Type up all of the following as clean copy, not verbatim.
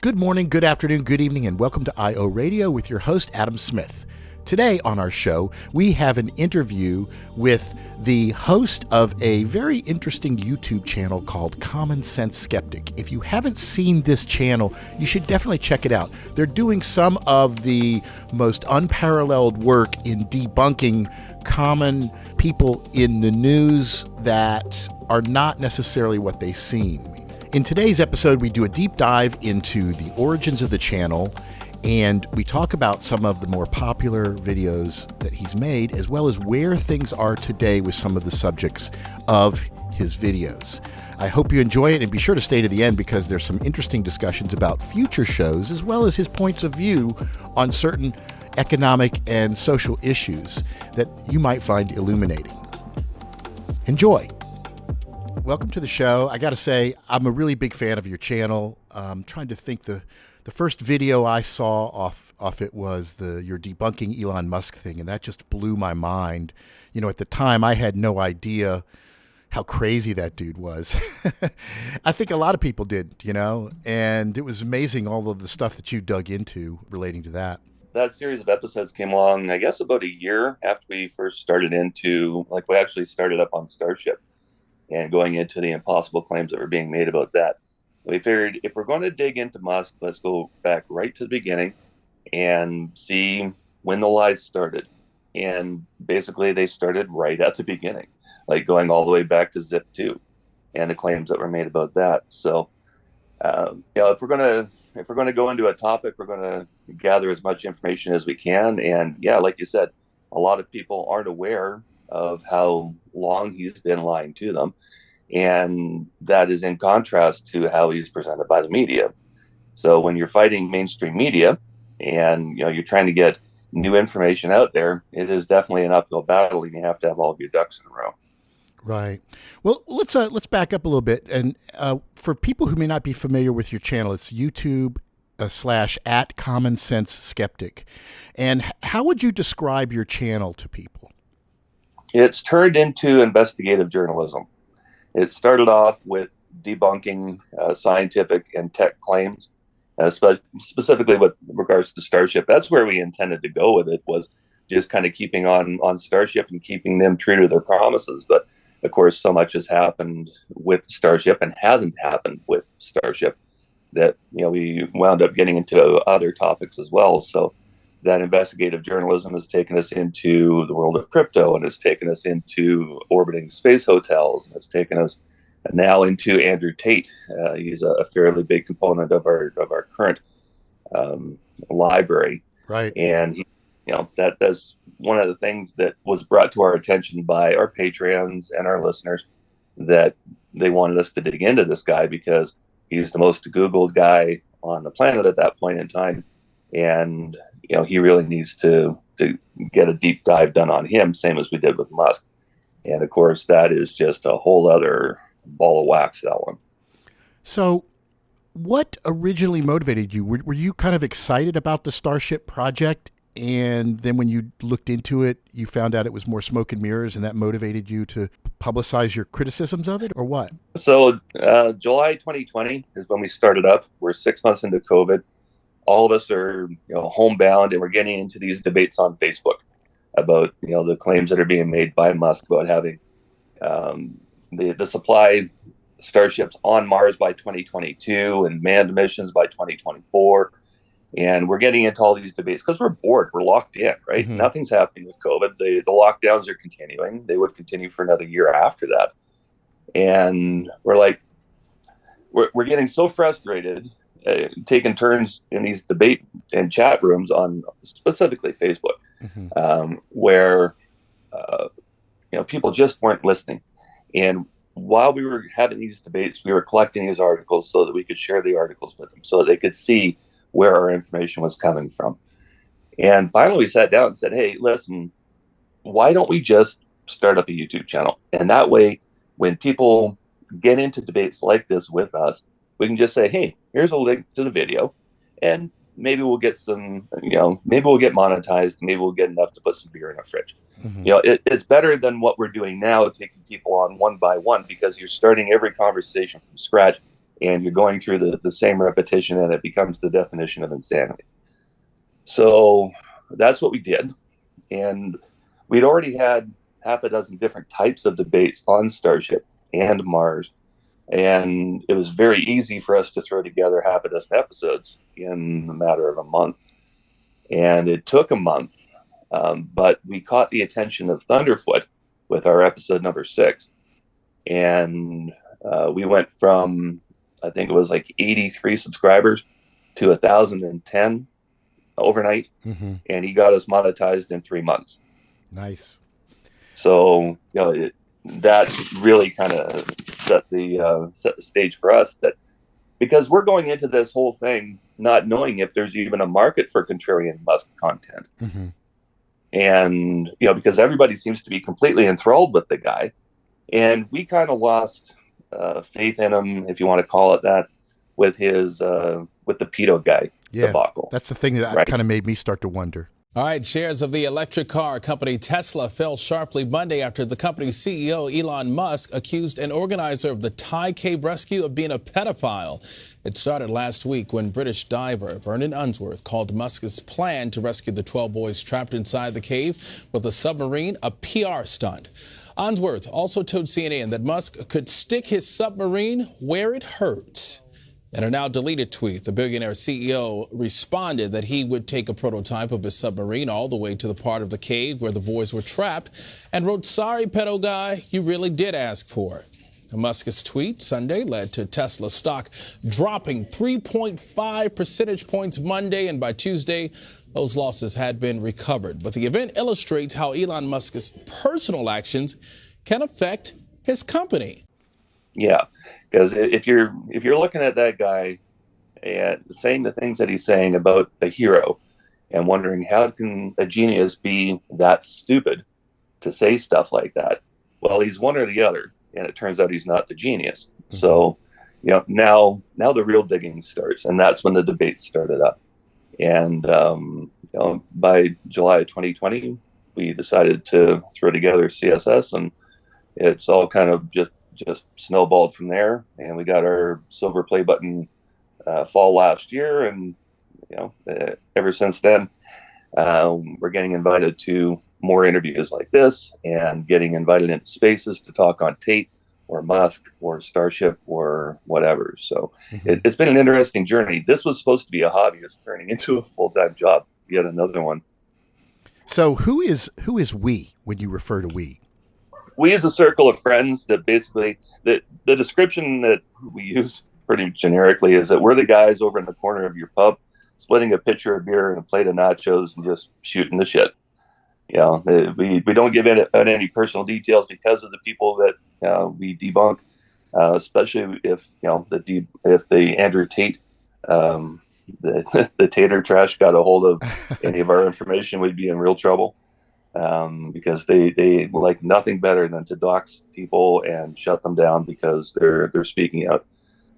Good morning, good afternoon, good evening, and welcome to IORadio with your host, Adam Smith. Today on our show, we have an interview with the host of a very interesting YouTube channel called Common Sense Skeptic. If you haven't seen this channel, you should definitely check it out. They're doing some of the most unparalleled work in debunking common people in the news that are not necessarily what they seem. In today's episode, we do a deep dive into the origins of the channel, and we talk about some of the more popular videos that he's made, as well as where things are today with some of the subjects of his videos. I hope you enjoy it, and be sure to stay to the end because there's some interesting discussions about future shows, as well as his points of view on certain economic and social issues that you might find illuminating. Enjoy. Welcome to the show. I got to say, I'm a really big fan of your channel. I'm trying to think, the first video I saw off it was your debunking Elon Musk thing, and that just blew my mind. You know, at the time, I had no idea how crazy that dude was. I think a lot of people did, you know, and it was amazing all of the stuff that you dug into relating to that. That series of episodes came along, I guess, about a year after we first started we actually started up on Starship and going into the impossible claims that were being made about that. We figured if we're going to dig into Musk, let's go back right to the beginning and see when the lies started. And basically they started right at the beginning, like going all the way back to Zip 2 and the claims that were made about that. So, if we're going to go into a topic, we're going to gather as much information as we can. And yeah, like you said, a lot of people aren't aware of how long he's been lying to them. And that is in contrast to how he's presented by the media. So when you're fighting mainstream media and you're trying to get new information out there, it is definitely an uphill battle, and you have to have all of your ducks in a row. Right. Well, let's back up a little bit. And for people who may not be familiar with your channel, it's YouTube / Common Sense Skeptic. And how would you describe your channel to people? It's turned into investigative journalism. It started off with debunking scientific and tech claims, specifically with regards to Starship. That's where we intended to go with it, was just kind of keeping on Starship and keeping them true to their promises. But of course, so much has happened with Starship and hasn't happened with Starship that we wound up getting into other topics as well. So that investigative journalism has taken us into the world of crypto, and it's taken us into orbiting space hotels, and it's taken us now into Andrew Tate. He's a fairly big component of our current library, right? And that's one of the things that was brought to our attention by our Patreons and our listeners, that they wanted us to dig into this guy because he's the most Googled guy on the planet at that point in time. And he really needs to get a deep dive done on him, same as we did with Musk. And of course, that is just a whole other ball of wax, that one. So what originally motivated you? Were you kind of excited about the Starship project, and then when you looked into it, you found out it was more smoke and mirrors, and that motivated you to publicize your criticisms of it, or what? So July 2020 is when we started up. We're 6 months into COVID. All of us are homebound, and we're getting into these debates on Facebook about the claims that are being made by Musk about having the supply starships on Mars by 2022 and manned missions by 2024. And we're getting into all these debates because we're bored. We're locked in, right? Mm-hmm. Nothing's happening with COVID. The lockdowns are continuing. They would continue for another year after that. And we're getting so frustrated, taking turns in these debate and chat rooms on specifically Facebook, mm-hmm. Where people just weren't listening. And while we were having these debates, we were collecting these articles so that we could share the articles with them, so that they could see where our information was coming from. And finally, we sat down and said, hey, listen, why don't we just start up a YouTube channel? And that way, when people get into debates like this with us, we can just say, hey, here's a link to the video, and maybe we'll get maybe we'll get monetized, maybe we'll get enough to put some beer in our fridge. Mm-hmm. It's better than what we're doing now, taking people on one by one, because you're starting every conversation from scratch and you're going through the same repetition, and it becomes the definition of insanity. So that's what we did. And we'd already had half a dozen different types of debates on Starship and Mars. And it was very easy for us to throw together half a dozen episodes in a matter of a month. And it took a month, but we caught the attention of Thunderfoot with our episode number 6. And we went from, I think it was like 83 subscribers to 1,010 overnight. Mm-hmm. And he got us monetized in 3 months. Nice. So, that really kind of set the stage for us, that because we're going into this whole thing not knowing if there's even a market for contrarian Musk content. Mm-hmm. And, because everybody seems to be completely enthralled with the guy. And we kind of lost faith in him, if you want to call it that, with his with the pedo guy debacle. That's the thing that kind of made me start to wonder. All right, shares of the electric car company Tesla fell sharply Monday after the company's CEO, Elon Musk, accused an organizer of the Thai cave rescue of being a pedophile. It started last week when British diver Vernon Unsworth called Musk's plan to rescue the 12 boys trapped inside the cave with a submarine a PR stunt. Unsworth also told CNN that Musk could stick his submarine where it hurts. In a now deleted tweet, the billionaire CEO responded that he would take a prototype of his submarine all the way to the part of the cave where the boys were trapped and wrote, "Sorry, pedo guy, you really did ask for it." Musk's tweet Sunday led to Tesla stock dropping 3.5 percentage points Monday, and by Tuesday, those losses had been recovered. But the event illustrates how Elon Musk's personal actions can affect his company. Yeah, because if you're looking at that guy and saying the things that he's saying about a hero and wondering how can a genius be that stupid to say stuff like that, well, he's one or the other, and it turns out he's not the genius. Mm-hmm. So, now the real digging starts, and that's when the debate started up. And by July 2020, we decided to throw together CSS, and it's all kind of just snowballed from there. And we got our silver play button fall last year, and ever since then, we're getting invited to more interviews like this, and getting invited into spaces to talk on Tate or Musk or Starship or whatever. So it's been an interesting journey. This was supposed to be a hobby. It's turning into a full-time job. Yet another one. So who is we when you refer to we? We is a circle of friends that basically, the description that we use pretty generically is that we're the guys over in the corner of your pub, splitting a pitcher of beer and a plate of nachos and just shooting the shit. We don't give out any personal details because of the people that we debunk, especially if the Andrew Tate, the Tater trash got a hold of any of our information, we'd be in real trouble. Because they like nothing better than to dox people and shut them down because they're speaking out.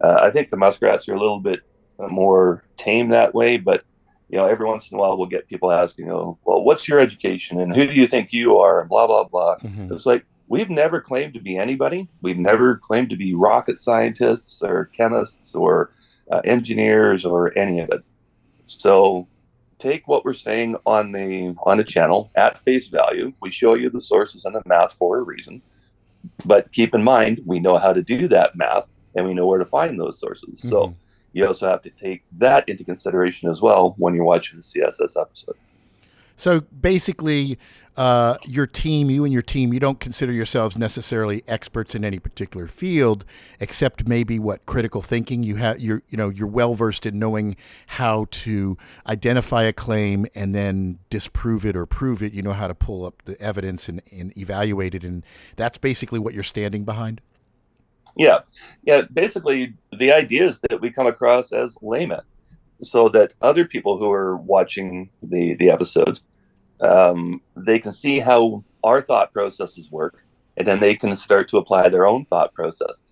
I think the muskrats are a little bit more tame that way, but every once in a while we'll get people asking, well, what's your education and who do you think you are, and blah blah blah. Mm-hmm. It's like, we've never claimed to be anybody. We've never claimed to be rocket scientists or chemists or engineers or any of it. So take what we're saying on the channel at face value. We show you the sources and the math for a reason, but keep in mind, we know how to do that math and we know where to find those sources. Mm-hmm. So you also have to take that into consideration as well when you're watching the CSS episode. So basically, you and your team, you don't consider yourselves necessarily experts in any particular field, except maybe critical thinking. You're well versed in knowing how to identify a claim and then disprove it or prove it. You know how to pull up the evidence and evaluate it, and that's basically what you're standing behind. Yeah. Basically, the idea is that we come across as laymen, so that other people who are watching the episodes, they can see how our thought processes work, and then they can start to apply their own thought process.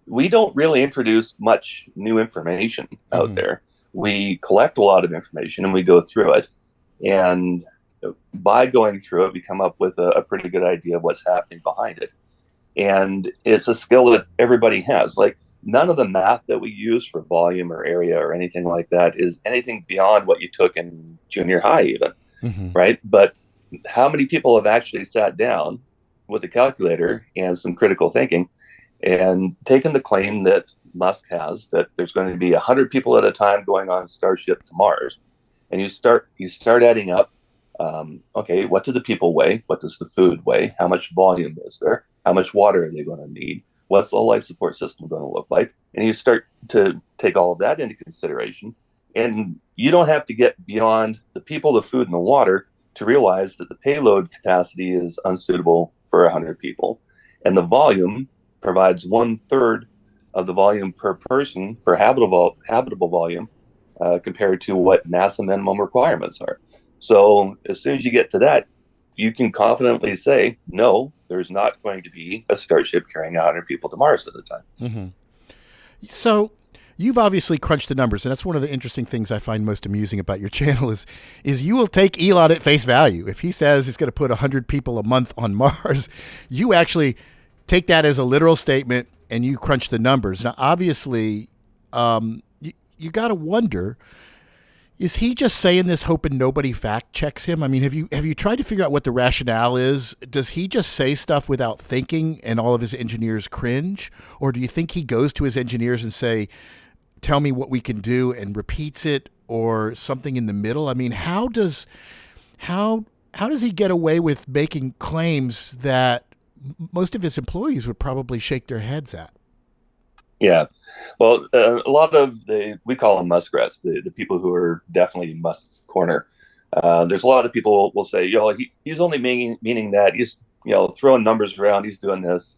We don't really introduce much new information out there. We collect a lot of information and we go through it. And by going through it, we come up with a pretty good idea of what's happening behind it. And it's a skill that everybody has. Like, none of the math that we use for volume or area or anything like that is anything beyond what you took in junior high even, right? But how many people have actually sat down with a calculator and some critical thinking and taken the claim that Musk has, that there's going to be 100 people at a time going on Starship to Mars, and you start adding up, okay, what do the people weigh? What does the food weigh? How much volume is there? How much water are they going to need? What's the life support system going to look like? And you start to take all of that into consideration. And you don't have to get beyond the people, the food, and the water to realize that the payload capacity is unsuitable for 100 people. And the volume provides 1/3 of the volume per person for habitable volume compared to what NASA minimum requirements are. So as soon as you get to that, you can confidently say, no, there's not going to be a Starship carrying 100 people to Mars at a time. So you've obviously crunched the numbers, and that's one of the interesting things I find most amusing about your channel is you will take Elon at face value. If he says he's going to put 100 people a month on Mars, you actually take that as a literal statement and you crunch the numbers. Now, obviously, you got to wonder, is he just saying this hoping nobody fact checks him? I mean, have you tried to figure out what the rationale is? Does he just say stuff without thinking and all of his engineers cringe? Or do you think he goes to his engineers and say, tell me what we can do, and repeats it, or something in the middle? I mean, how does he get away with making claims that most of his employees would probably shake their heads at? Yeah. Well, a lot of we call them muskrats, the people who are definitely Musk's corner. There's a lot of people will say, he's only meaning that he's, throwing numbers around. He's doing this,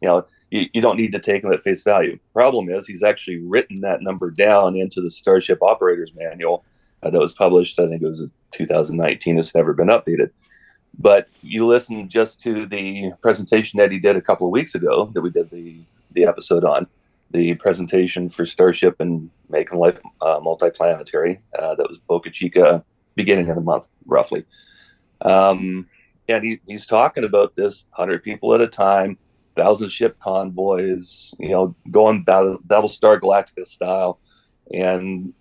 you don't need to take him at face value. Problem is he's actually written that number down into the Starship Operator's Manual that was published. I think it was in 2019. It's never been updated. But you listen just to the presentation that he did a couple of weeks ago that we did the episode on, the presentation for Starship and Making Life Multiplanetary. That was Boca Chica, beginning of the month, roughly. And he's talking about this 100 people at a time, 1,000 ship convoys, going Battlestar Galactica style, and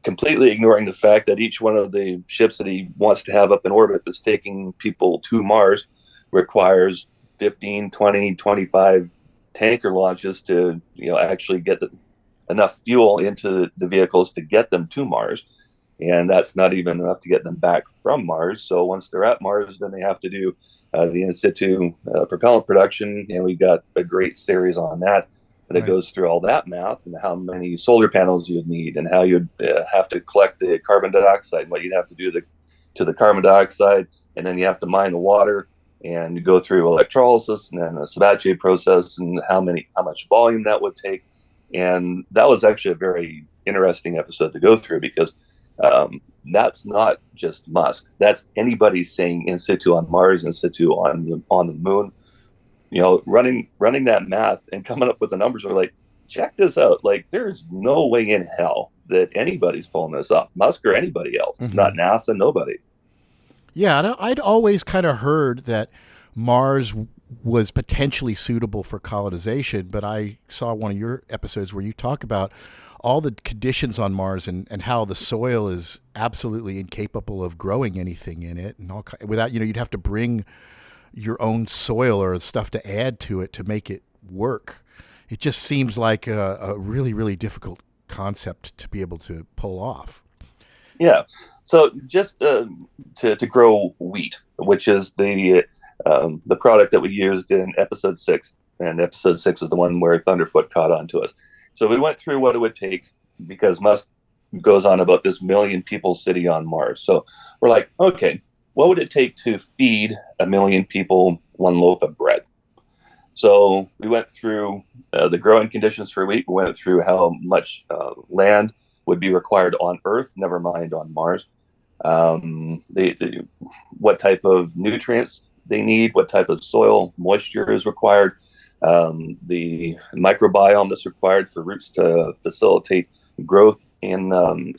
completely ignoring the fact that each one of the ships that he wants to have up in orbit that's taking people to Mars requires 15, 20, 25 tanker launches to actually get enough fuel into the vehicles to get them to Mars. And that's not even enough to get them back from Mars. So once they're at Mars, then they have to do the in situ propellant production. And we got a great series on that goes through all that math and how many solar panels you'd need and how you'd have to collect the carbon dioxide, what you'd have to do to the carbon dioxide. And then you have to mine the water and go through electrolysis and then a Sabatier process and how much volume that would take. And that was actually a very interesting episode to go through because that's not just Musk. That's anybody saying in situ on Mars, in situ on the moon. Running that math and coming up with the numbers are like, check this out. Like, there's no way in hell that anybody's pulling this up, Musk or anybody else. Not NASA, nobody. Yeah, I'd always kind of heard that Mars was potentially suitable for colonization, but I saw one of your episodes where you talk about all the conditions on Mars and how the soil is absolutely incapable of growing anything in it, and without you'd have to bring your own soil or stuff to add to it to make it work. It just seems like a really, really difficult concept to be able to pull off. Yeah. So just to grow wheat, which is the product that we used in episode 6, and episode 6 is the one where Thunderfoot caught on to us. So we went through what it would take because Musk goes on about this 1 million people city on Mars. So we're like, okay, what would it take to feed 1 million people one loaf of bread? So we went through the growing conditions for wheat. We went through how much land would be required on Earth, never mind on Mars. What type of nutrients they need, what type of soil moisture is required, the microbiome that's required for roots to facilitate growth and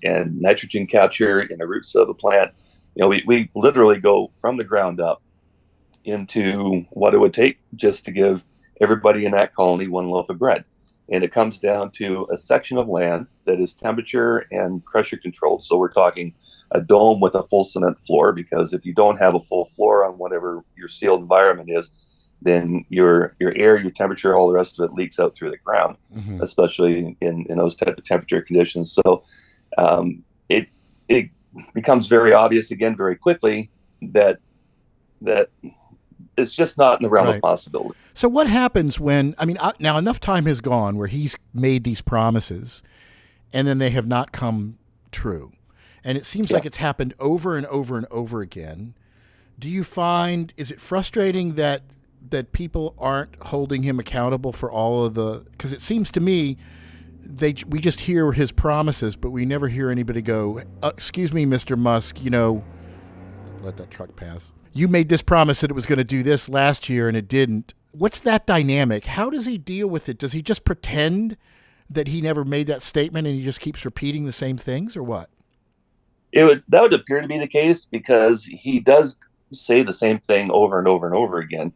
nitrogen capture in the roots of a plant. We literally go from the ground up into what it would take just to give everybody in that colony one loaf of bread. And it comes down to a section of land that is temperature and pressure controlled. So we're talking a dome with a full cement floor, because if you don't have a full floor on whatever your sealed environment is, then your air, your temperature, all the rest of it leaks out through the ground, especially in those type of temperature conditions. So it becomes very obvious again very quickly that it's just not in the realm of possibility. So what happens when, now enough time has gone where he's made these promises and then they have not come true. And it seems like it's happened over and over and over again. Do you find, is it frustrating that people aren't holding him accountable for all of the, because it seems to me we just hear his promises, but we never hear anybody go, excuse me, Mr. Musk, let that truck pass. You made this promise that it was going to do this last year and it didn't. What's that dynamic? How does he deal with it? Does he just pretend that he never made that statement and he just keeps repeating the same things, or what? That would appear to be the case, because he does say the same thing over and over and over again.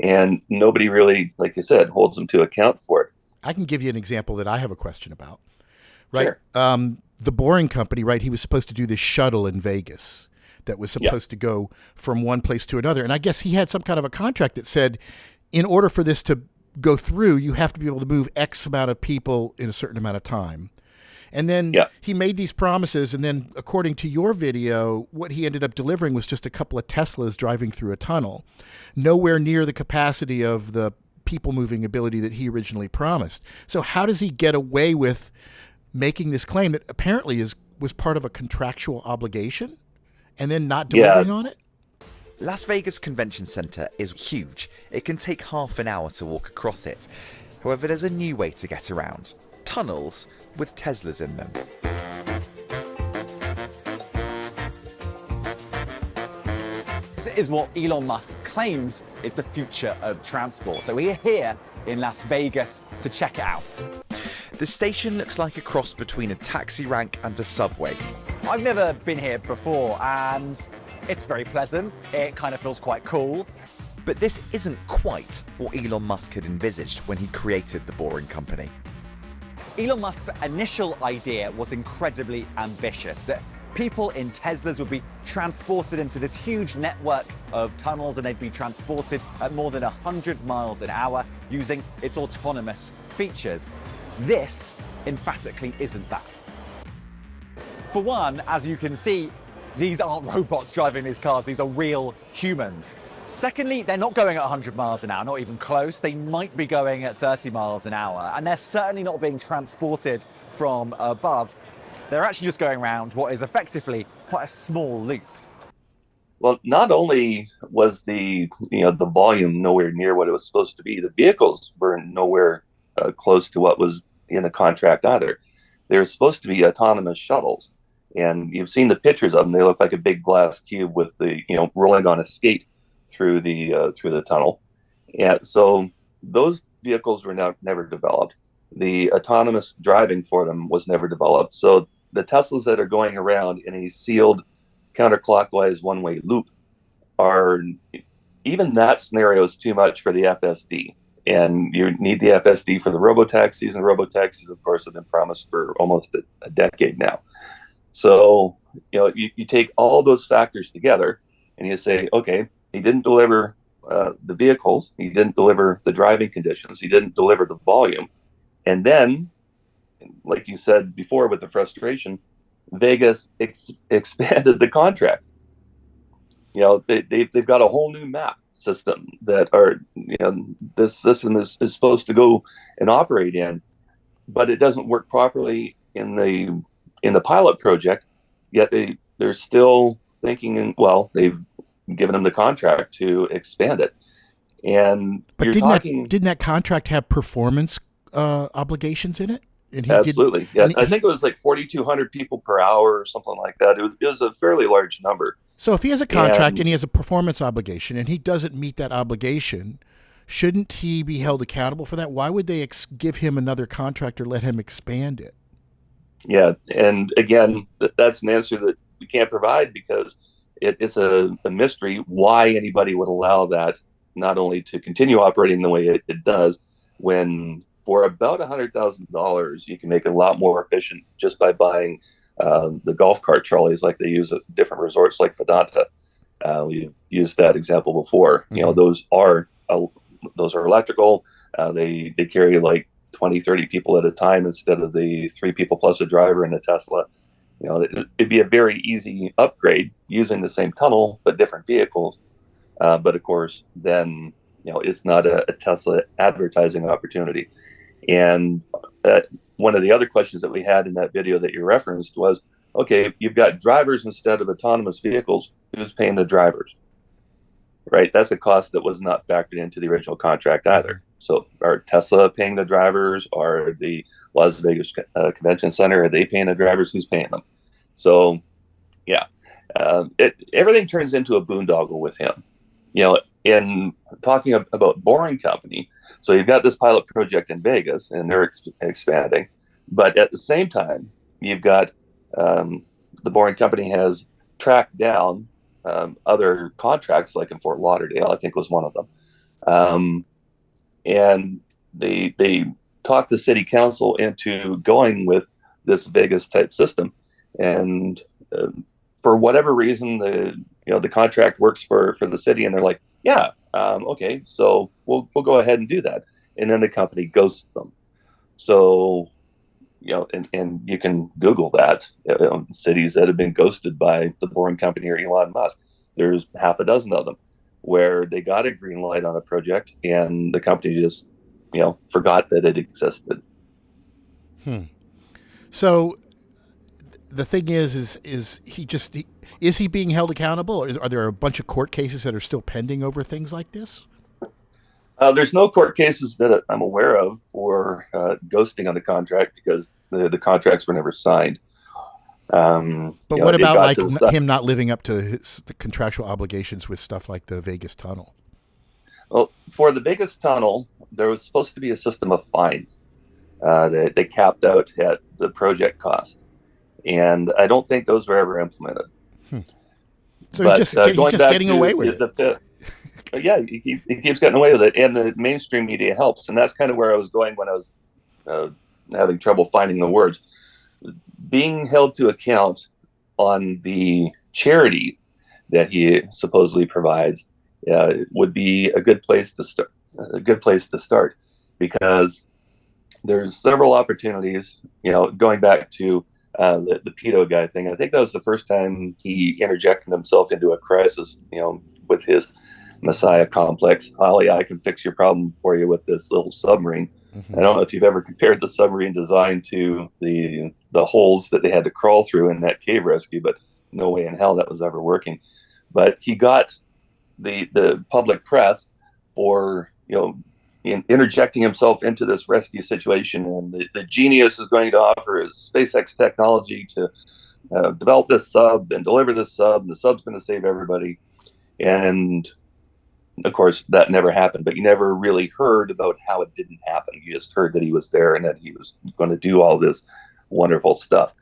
And nobody really, like you said, holds him to account for it. I can give you an example that I have a question about. Right. Sure. The Boring Company, right? He was supposed to do this shuttle in Vegas that was supposed to go from one place to another. And I guess he had some kind of a contract that said, in order for this to go through, you have to be able to move X amount of people in a certain amount of time. And then he made these promises. And then according to your video, what he ended up delivering was just a couple of Teslas driving through a tunnel, nowhere near the capacity of the people moving ability that he originally promised. So how does he get away with making this claim that apparently was part of a contractual obligation and then not delivering on it? Las Vegas Convention Center is huge. It can take half an hour to walk across it. However, there's a new way to get around. Tunnels with Teslas in them. This is what Elon Musk claims is the future of transport. So we're here in Las Vegas to check it out. The station looks like a cross between a taxi rank and a subway. I've never been here before, and it's very pleasant. It kind of feels quite cool. But this isn't quite what Elon Musk had envisaged when he created the Boring Company. Elon Musk's initial idea was incredibly ambitious, that people in Teslas would be transported into this huge network of tunnels, and they'd be transported at more than 100 miles an hour using its autonomous features. This emphatically isn't that. For one, as you can see, these aren't robots driving these cars, these are real humans. Secondly, they're not going at 100 miles an hour, not even close. They might be going at 30 miles an hour, and they're certainly not being transported from above. They're actually just going around what is effectively quite a small loop. Well, not only was the volume nowhere near what it was supposed to be, the vehicles were nowhere close to what was in the contract either. They're supposed to be autonomous shuttles, and you've seen the pictures of them. They look like a big glass cube with the rolling on a skate through the tunnel. And so those vehicles were never developed. The autonomous driving for them was never developed. So the Teslas that are going around in a sealed counterclockwise one-way loop even that scenario is too much for the FSD. And you need the FSD for the robotaxis, and robotaxis, of course, have been promised for almost a decade now. So, you take all those factors together and you say, okay, he didn't deliver the vehicles, he didn't deliver the driving conditions, he didn't deliver the volume. And then, like you said before with the frustration, Vegas expanded the contract. They've got a whole new map system that this system is supposed to go and operate in, but it doesn't work properly in the pilot project. Yet they're still thinking, they've given them the contract to expand it. But didn't that contract have performance obligations in it? And absolutely. I think it was like 4,200 people per hour or something like that. It was a fairly large number. So if he has a contract and he has a performance obligation and he doesn't meet that obligation, shouldn't he be held accountable for that? Why would they give him another contract or let him expand it? Yeah. And again, that's an answer that we can't provide, because it's a mystery why anybody would allow that, not only to continue operating the way it does, when for about $100,000, you can make it a lot more efficient just by buying the golf cart trolleys like they use at different resorts like Vedanta. We've used that example before. Mm-hmm. You know, those are electrical. They carry like 20, 30 people at a time instead of the 3 people plus a driver in a Tesla. You know, it'd be a very easy upgrade using the same tunnel but different vehicles. But of course, then it's not a Tesla advertising opportunity. And one of the other questions that we had in that video that you referenced was, okay, you've got drivers instead of autonomous vehicles. Who's paying the drivers? Right? That's a cost that was not factored into the original contract either. So are Tesla paying the drivers? Are the Las Vegas Convention Center, are they paying the drivers? Who's paying them? So, yeah, everything turns into a boondoggle with him. In talking about Boring Company, so you've got this pilot project in Vegas, and they're expanding. But at the same time, you've got the Boring Company has tracked down other contracts, like in Fort Lauderdale, I think was one of them. And they talked the city council into going with this Vegas type system. And for whatever reason, the contract works for the city, and they're like, yeah, okay, so we'll go ahead and do that. And then the company ghosts them. So, and you can Google that, cities that have been ghosted by the Boring Company or Elon Musk. There's half a dozen of them where they got a green light on a project and the company just, forgot that it existed. So the thing is he being held accountable, or are there a bunch of court cases that are still pending over things like this? There's no court cases that I'm aware of for ghosting on the contract because the contracts were never signed. But what about him not living up to the contractual obligations with stuff like the Vegas tunnel? Well, for the Vegas tunnel, there was supposed to be a system of fines that they capped out at the project cost. And I don't think those were ever implemented. So he's just getting away with it. Yeah, he keeps getting away with it. And the mainstream media helps. And that's kind of where I was going when I was having trouble finding the words. Being held to account on the charity that he supposedly provides would be a good place to start. Because there's several opportunities, going back to the pedo guy thing. I think that was the first time he interjected himself into a crisis, with his Messiah complex. Ollie, I can fix your problem for you with this little submarine. Mm-hmm. I don't know if you've ever compared the submarine design to the holes that they had to crawl through in that cave rescue, but no way in hell that was ever working. But he got the public press for, interjecting himself into this rescue situation, and the genius is going to offer his SpaceX technology to develop this sub and deliver this sub, and the sub's going to save everybody. And of course, that never happened, but you never really heard about how it didn't happen. You just heard that he was there and that he was going to do all this wonderful stuff.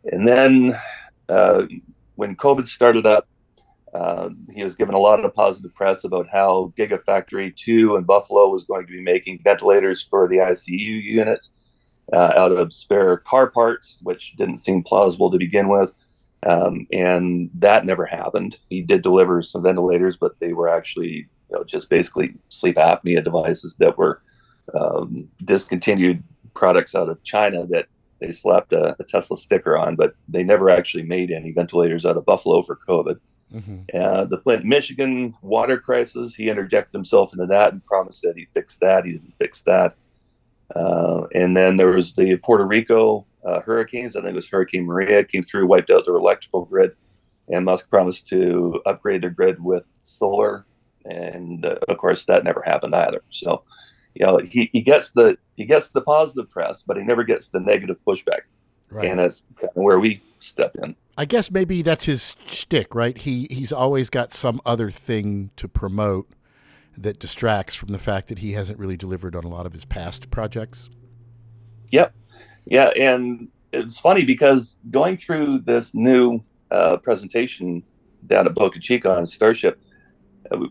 And then when COVID started up, he was given a lot of positive press about how Gigafactory 2 in Buffalo was going to be making ventilators for the ICU units out of spare car parts, which didn't seem plausible to begin with. And that never happened. He did deliver some ventilators, but they were actually just basically sleep apnea devices that were discontinued products out of China that they slapped a Tesla sticker on, but they never actually made any ventilators out of Buffalo for COVID. Mm-hmm. The Flint, Michigan water crisis, he interjected himself into that and promised that he'd fix that. He didn't fix that. And then there was the Puerto Rico hurricanes. I think it was Hurricane Maria came through, wiped out their electrical grid, and Musk promised to upgrade their grid with solar. And of course, that never happened either. So, he gets the positive press, but he never gets the negative pushback. Right. And that's kind of where we step in. I guess maybe that's his shtick, right? He's always got some other thing to promote that distracts from the fact that he hasn't really delivered on a lot of his past projects. Yep. Yeah, and it's funny because going through this new presentation down at Boca Chica on Starship,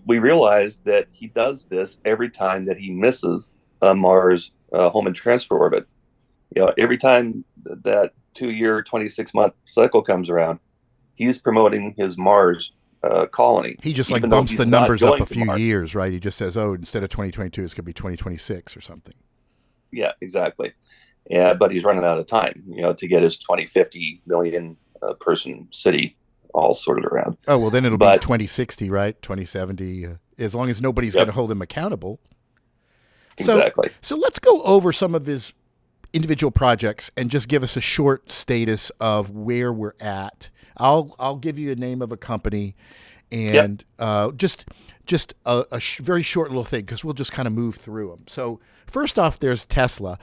we realized that he does this every time that he misses a Mars home and transfer orbit. Every time that 2-year, 26-month cycle comes around, he's promoting his Mars colony. He just even bumps though the he's not numbers up going a to few Mars. years, right? He just says, oh, instead of 2022, it's going to be 2026 or something. Yeah, exactly. Yeah, but he's running out of time, to get his 2050 million person city all sorted around. Oh, well, then it'll be 2060, right? 2070, as long as nobody's going to hold him accountable. Exactly. So let's go over some of his individual projects and just give us a short status of where we're at. I'll give you a name of a company and just a very short little thing, because we'll just kind of move through them. So first off, there's Tesla.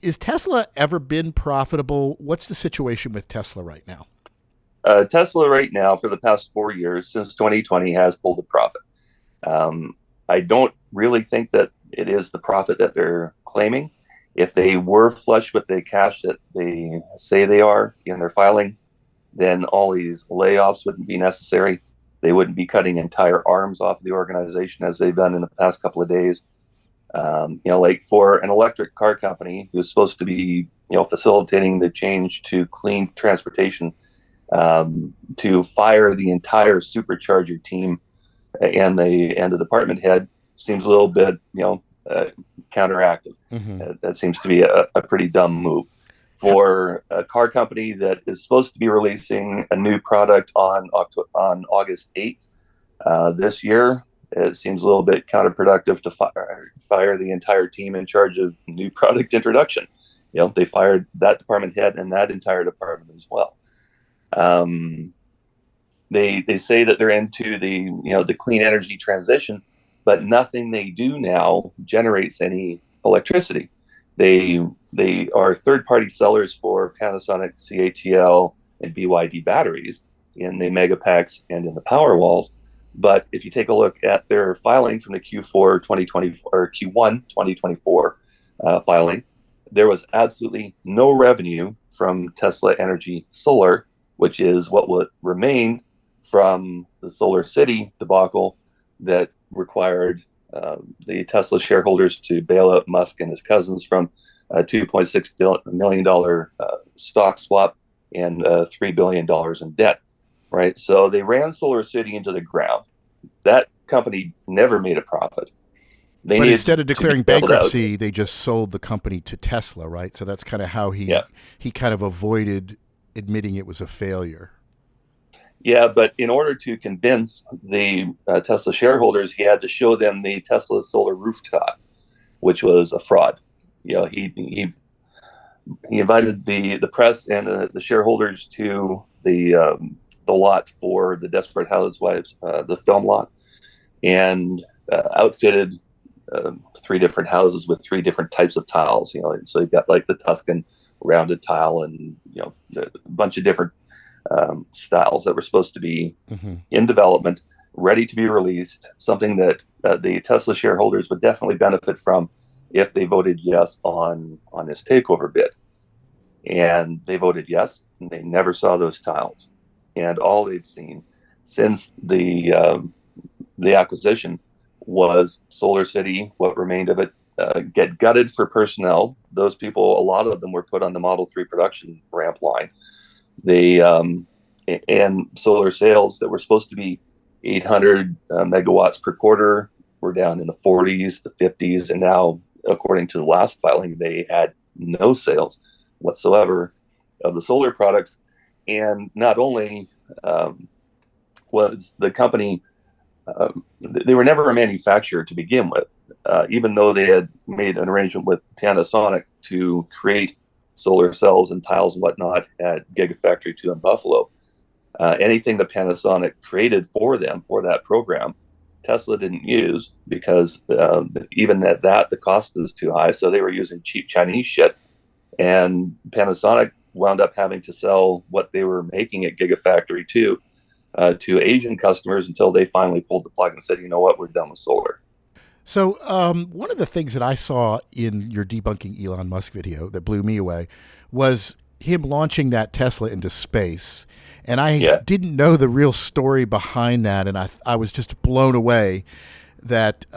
Is Tesla ever been profitable? What's the situation with Tesla right now? Tesla right now, for the past 4 years, since 2020, has pulled a profit. I don't really think that it is the profit that they're claiming. If they were flush with the cash that they say they are in their filings, then all these layoffs wouldn't be necessary. They wouldn't be cutting entire arms off of the organization as they've done in the past couple of days. Like for an electric car company who's supposed to be, facilitating the change to clean transportation, to fire the entire supercharger team and the department head seems a little bit, counteractive. Mm-hmm. That seems to be a pretty dumb move. For a car company that is supposed to be releasing a new product on August 8th this year, it seems a little bit counterproductive to fire the entire team in charge of new product introduction. They fired that department head and that entire department as well. They say that they're into the clean energy transition, but nothing they do now generates any electricity. They are third-party sellers for Panasonic, CATL, and BYD batteries in the Megapacks and in the Powerwalls. But if you take a look at their filing from the Q4 2024 or Q1 2024 filing, there was absolutely no revenue from Tesla Energy Solar, which is what would remain from the Solar City debacle that required the Tesla shareholders to bail out Musk and his cousins from a $2.6 million stock swap and $3 billion in debt, right? So they ran Solar City into the ground. That company never made a profit. But instead of declaring bankruptcy, they just sold the company to Tesla, right? So that's kind of how he kind of avoided admitting it was a failure. Yeah, but in order to convince the Tesla shareholders, he had to show them the Tesla solar rooftop, which was a fraud. He invited the press and the shareholders to the lot for the Desperate Housewives, the film lot, and outfitted 3 different houses with 3 different types of tiles. So you've got like the Tuscan rounded tile and a bunch of different styles that were supposed to be in development, ready to be released, something that the Tesla shareholders would definitely benefit from if they voted yes on this takeover bid. And they voted yes, and they never saw those tiles. And all they've seen since the acquisition was Solar City, what remained of it, get gutted for personnel. Those people, a lot of them were put on the Model 3 production ramp line. They and solar sales that were supposed to be 800 megawatts per quarter were down in the 40s, the 50s, and now, according to the last filing, they had no sales whatsoever of the solar product. And not only was the company, they were never a manufacturer to begin with, even though they had made an arrangement with Panasonic to create solar cells and tiles and whatnot at Gigafactory 2 in Buffalo. Anything that Panasonic created for them for that program, Tesla didn't use because even at that, the cost was too high. So they were using cheap Chinese shit. And Panasonic wound up having to sell what they were making at Gigafactory 2 to Asian customers until they finally pulled the plug and said, you know what, we're done with solar. So one of the things that I saw in your Debunking Elon Musk video that blew me away was him launching that Tesla into space. And I didn't know the real story behind that. And I was just blown away that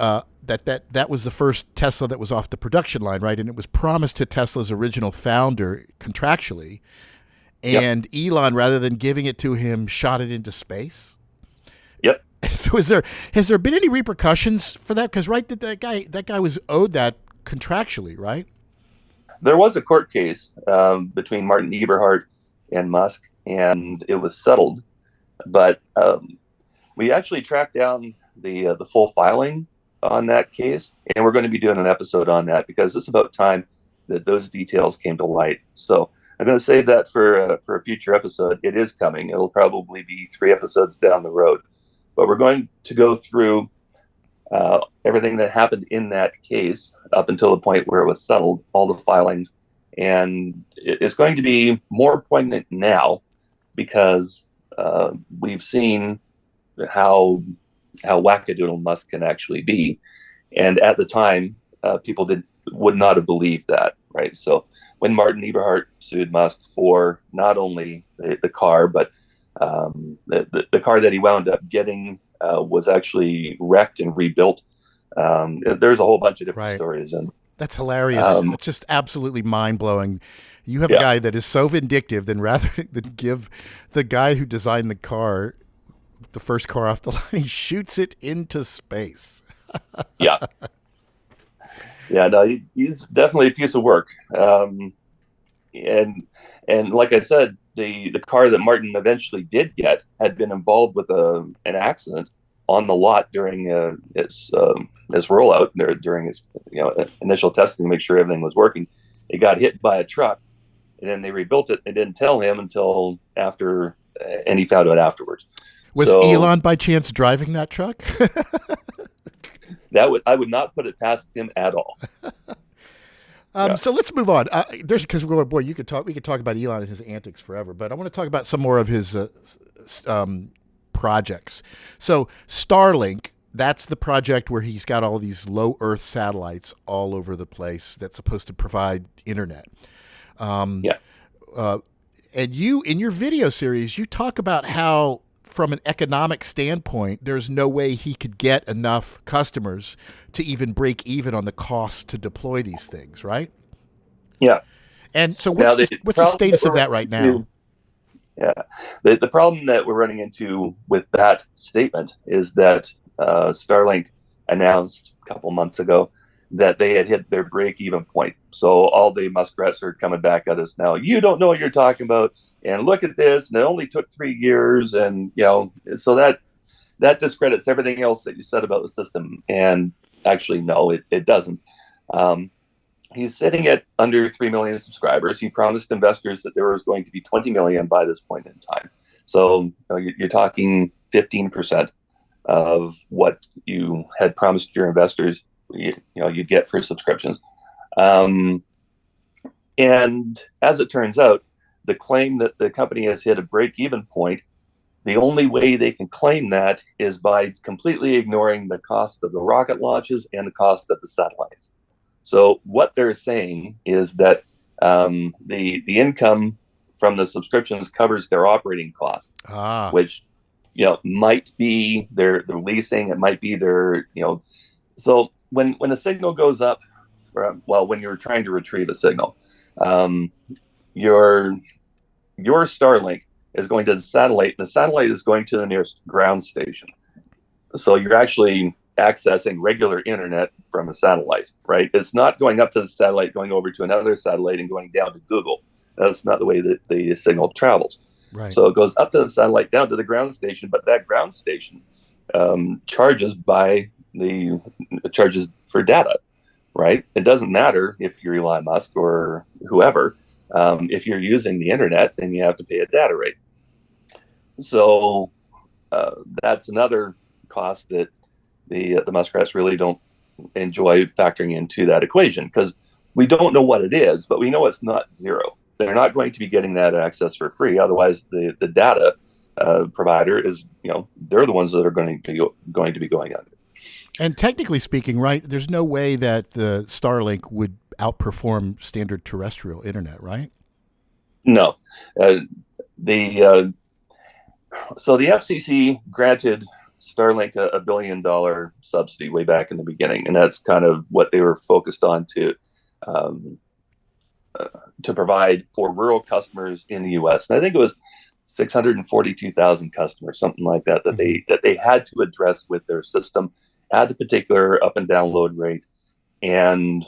that was the first Tesla that was off the production line, right? And it was promised to Tesla's original founder contractually, and Elon, rather than giving it to him, shot it into space. Yep. So has there been any repercussions for that? Because that guy was owed that contractually, right? There was a court case between Martin Eberhard and Musk, and it was settled. But we actually tracked down the full filing on that case, and we're going to be doing an episode on that because it's about time that those details came to light. So I'm going to save that for a future episode. It is coming. It'll probably be 3 episodes down the road, but we're going to go through everything that happened in that case up until the point where it was settled, all the filings, and it's going to be more poignant now because we've seen how wackadoodle Musk can actually be, and at the time, people would not have believed that, right? So when Martin Eberhard sued Musk for not only the car, but the car that he wound up getting was actually wrecked and rebuilt. There's a whole bunch of different stories, and that's hilarious. It's just absolutely mind blowing. You have a guy that is so vindictive, then rather than give the guy who designed the car, the first car off the line, he shoots it into space. Yeah. No, he's definitely a piece of work. And like I said, the car that Martin eventually did get had been involved with an accident on the lot during its rollout, during its initial testing to make sure everything was working. It got hit by a truck, and then they rebuilt it. They didn't tell him until after, and he found out afterwards. Was Elon by chance driving that truck? I would not put it past him at all. So let's move on. Because we could talk about Elon and his antics forever, but I want to talk about some more of his projects. So Starlink, that's the project where he's got all these low Earth satellites all over the place that's supposed to provide internet. And you, in your video series, you talk about how, from an economic standpoint, there's no way he could get enough customers to even break even on the cost to deploy these things, right? Yeah. And so what's the status of that right now? Yeah. The problem that we're running into with that statement is that Starlink announced a couple months ago that they had hit their break-even point. So all the muskrats are coming back at us now. You don't know what you're talking about, and look at this, and it only took 3 years, and so that discredits everything else that you said about the system. And actually, no, it doesn't. He's sitting at under 3 million subscribers. He promised investors that there was going to be 20 million by this point in time. So you're talking 15% of what you had promised your investors you'd get for subscriptions. And as it turns out, the claim that the company has hit a break-even point, the only way they can claim that is by completely ignoring the cost of the rocket launches and the cost of the satellites. So what they're saying is that the income from the subscriptions covers their operating costs, which might be their leasing, it might be their So when a signal goes up, when you're trying to retrieve a signal, your Starlink is going to the satellite, and the satellite is going to the nearest ground station. So you're actually accessing regular internet from a satellite, right? It's not going up to the satellite, going over to another satellite, and going down to Google. That's not the way that the signal travels. Right. So it goes up to the satellite, down to the ground station, but that ground station charges for data, right? It doesn't matter if you're Elon Musk or whoever. If you're using the internet, then you have to pay a data rate. So that's another cost that the muskrats really don't enjoy factoring into that equation, because we don't know what it is, but we know it's not zero. They're not going to be getting that access for free. Otherwise, the data provider is, they're the ones that are going to be going under. And technically speaking, right, there's no way that the Starlink would outperform standard terrestrial internet, right? No. So the FCC granted Starlink a $1 billion subsidy way back in the beginning, and that's kind of what they were focused on to provide for rural customers in the U.S. And I think it was 642,000 customers, something like that, that they had to address with their system at the particular up and download rate, and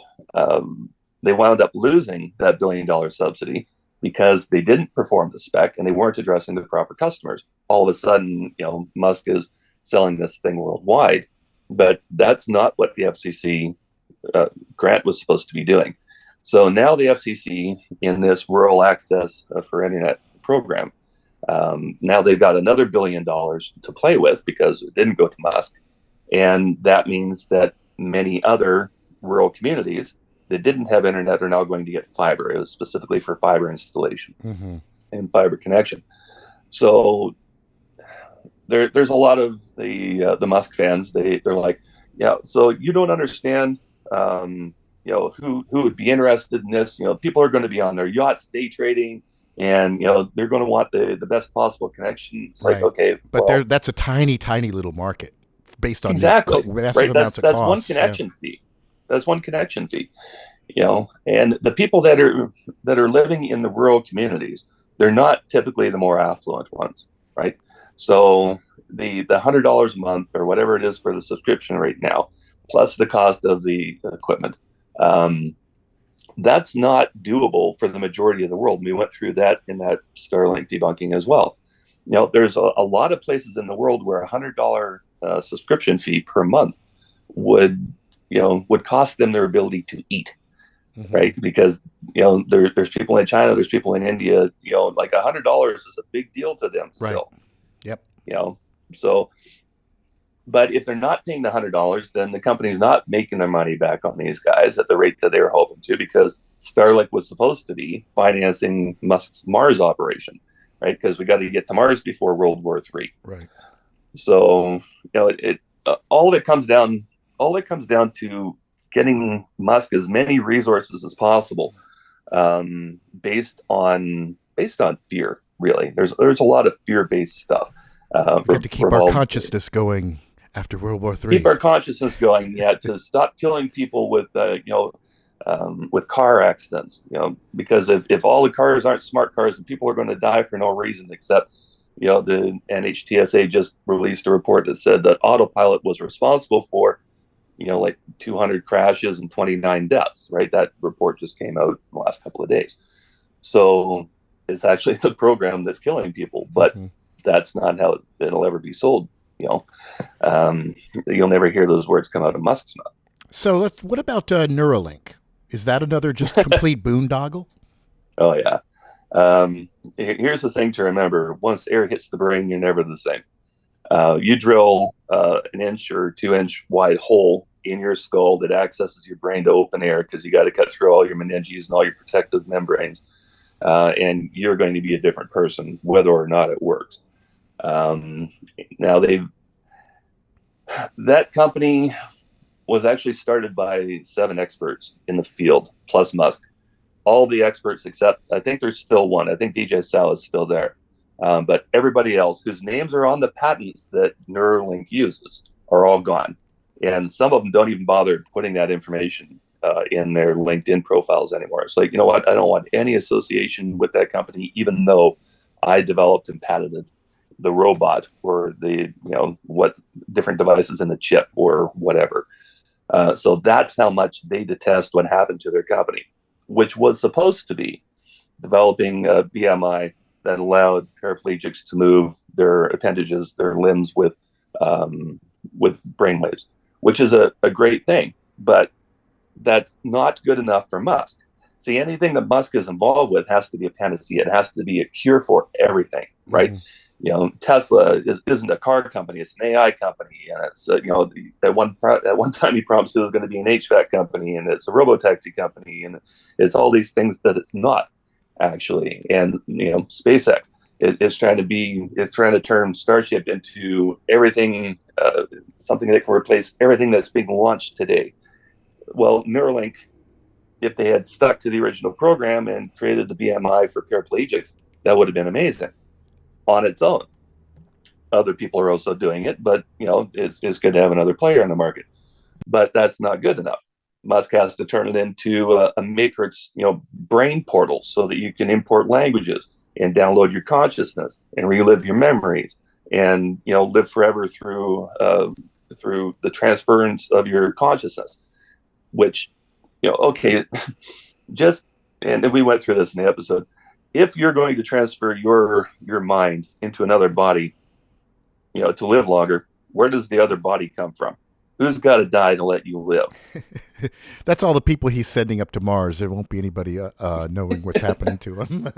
they wound up losing that $1 billion subsidy because they didn't perform the spec and they weren't addressing the proper customers. All of a sudden, Musk is selling this thing worldwide, but that's not what the FCC grant was supposed to be doing. So now the FCC, in this rural access for internet program, now they've got another $1 billion to play with because it didn't go to Musk. And that means that many other rural communities that didn't have internet are now going to get fiber. It was specifically for fiber installation and fiber connection. So there's a lot of the Musk fans. They're like, yeah, so you don't understand, who would be interested in this. People are going to be on their yachts day trading, and they're going to want the best possible connection. It's like, okay, but that's a tiny little market based on exactly massive amounts of that's costs. one connection fee. That's one connection fee. And the people that are living in the rural communities, they're not typically the more affluent ones, right? So the $100 a month or whatever it is for the subscription right now, plus the cost of the equipment, that's not doable for the majority of the world. We went through that in that Starlink debunking as well. There's a lot of places in the world where $100 subscription fee per month would cost them their ability to eat, right? Because there's people in China, there's people in India, like $100 is a big deal to them still. Right. Yep. So, but if they're not paying the $100, then the company's not making their money back on these guys at the rate that they were hoping to, because Starlink was supposed to be financing Musk's Mars operation, right? Because we got to get to Mars before World War III. Right. So, all it comes down to getting Musk as many resources as possible, based on fear. Really, there's a lot of fear-based stuff. We have to keep our consciousness going after World War III. Keep our consciousness going, to stop killing people with car accidents. Because if all the cars aren't smart cars, then people are going to die for no reason except, the NHTSA just released a report that said that autopilot was responsible for, like 200 crashes and 29 deaths, right? That report just came out in the last couple of days. So it's actually the program that's killing people, but that's not how it'll ever be sold. You'll never hear those words come out of Musk's mouth. So what about Neuralink? Is that another just complete boondoggle? Oh, yeah. Here's the thing to remember. Once air hits the brain, you're never the same. You drill an inch or 2 inch wide hole in your skull that accesses your brain to open air, because you got to cut through all your meninges and all your protective membranes. And you're going to be a different person, whether or not it works. Now that company was actually started by 7 experts in the field, plus Musk. All the experts except, I think there's still one. I think DJ Sal is still there. But everybody else whose names are on the patents that Neuralink uses are all gone. And some of them don't even bother putting that information in their LinkedIn profiles anymore. It's like, you know what? I don't want any association with that company, even though I developed and patented the robot or the, what different devices in the chip or whatever. So that's how much they detest what happened to their company, which was supposed to be developing a BMI that allowed paraplegics to move their appendages, their limbs with brainwaves, which is a great thing, but that's not good enough for Musk. See, anything that Musk is involved with has to be a panacea. It has to be a cure for everything, right? Tesla isn't a car company; it's an AI company, and it's at one time he promised it was going to be an HVAC company, and it's a robotaxi company, and it's all these things that it's not actually. And SpaceX is trying to turn Starship into everything, something that can replace everything that's being launched today. Well, Neuralink, if they had stuck to the original program and created the BMI for paraplegics, that would have been amazing on its own. other people are also doing it, but it's good to have another player in the market. But that's not good enough. Musk has to turn it into a matrix, brain portal, so that you can import languages and download your consciousness and relive your memories and live forever through the transference of your consciousness. Which, okay, and we went through this in the episode. If you're going to transfer your mind into another body, to live longer, where does the other body come from? Who's got to die to let you live? That's all the people he's sending up to Mars. There won't be anybody knowing what's happening to him.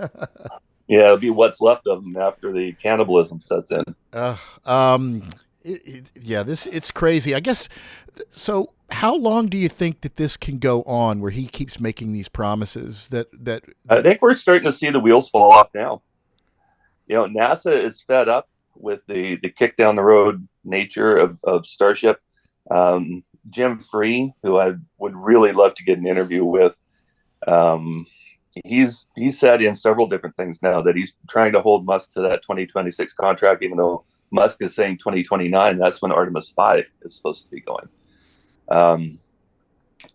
Yeah, it'll be what's left of them after the cannibalism sets in. It's crazy. I guess. So, how long do you think that this can go on, where he keeps making these promises? That I think we're starting to see the wheels fall off now. NASA is fed up with the kick down the road nature of Starship. Jim Free, who I would really love to get an interview with, he's said in several different things now that he's trying to hold Musk to that 2026 contract, even though Musk is saying 2029. That's when Artemis 5 is supposed to be going.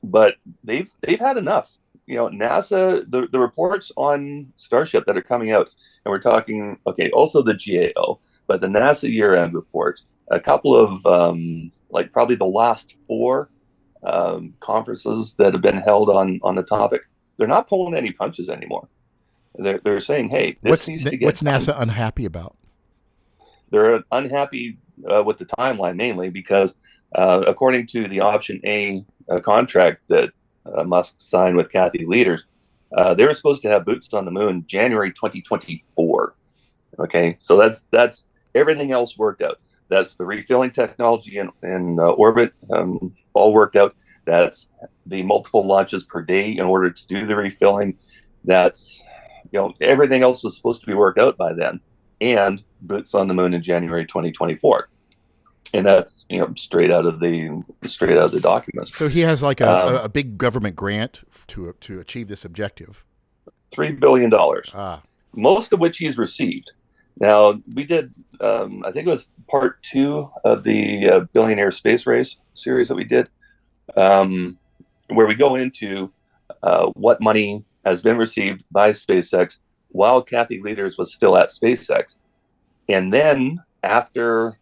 But they've had enough. NASA, the reports on Starship that are coming out, and we're talking, also the GAO, but the NASA year-end reports, a couple of probably the last 4 conferences that have been held on the topic, they're not pulling any punches anymore. They're saying, hey, this needs to get what's NASA unhappy about? They're unhappy with the timeline, mainly because according to the Option A contract that Musk signed with Kathy Leaders, they were supposed to have boots on the moon January 2024. Okay, so that's everything else worked out. That's the refilling technology in orbit, all worked out. That's the multiple launches per day in order to do the refilling. That's, everything else was supposed to be worked out by then. And boots on the moon in January 2024. And that's, straight out of the documents. So he has like a big government grant to achieve this objective. $3 billion. Most of which he's received. Now, we did, I think it was part 2 of the Billionaire Space Race series that we did, where we go into what money has been received by SpaceX while Kathy Leaders was still at SpaceX. And then after,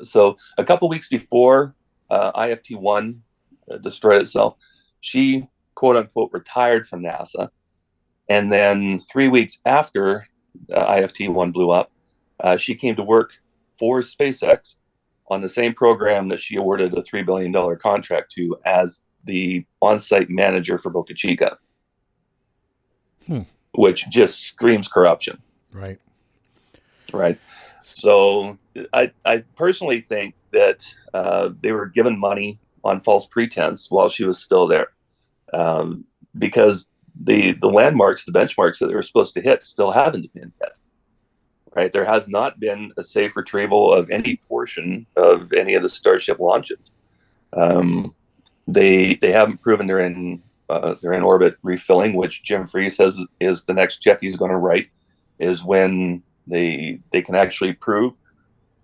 so a couple weeks before IFT-1 destroyed itself, she, quote unquote, retired from NASA. And then 3 weeks after IFT-1 blew up, she came to work for SpaceX on the same program that she awarded a $3 billion contract to as the on-site manager for Boca Chica, which just screams corruption. Right. So I personally think that they were given money on false pretense while she was still there, because the landmarks, the benchmarks that they were supposed to hit still haven't been hit. Right, there has not been a safe retrieval of any portion of any of the Starship launches. They haven't proven they're in orbit refilling, which Jim Free says is the next check he's going to write, is when they can actually prove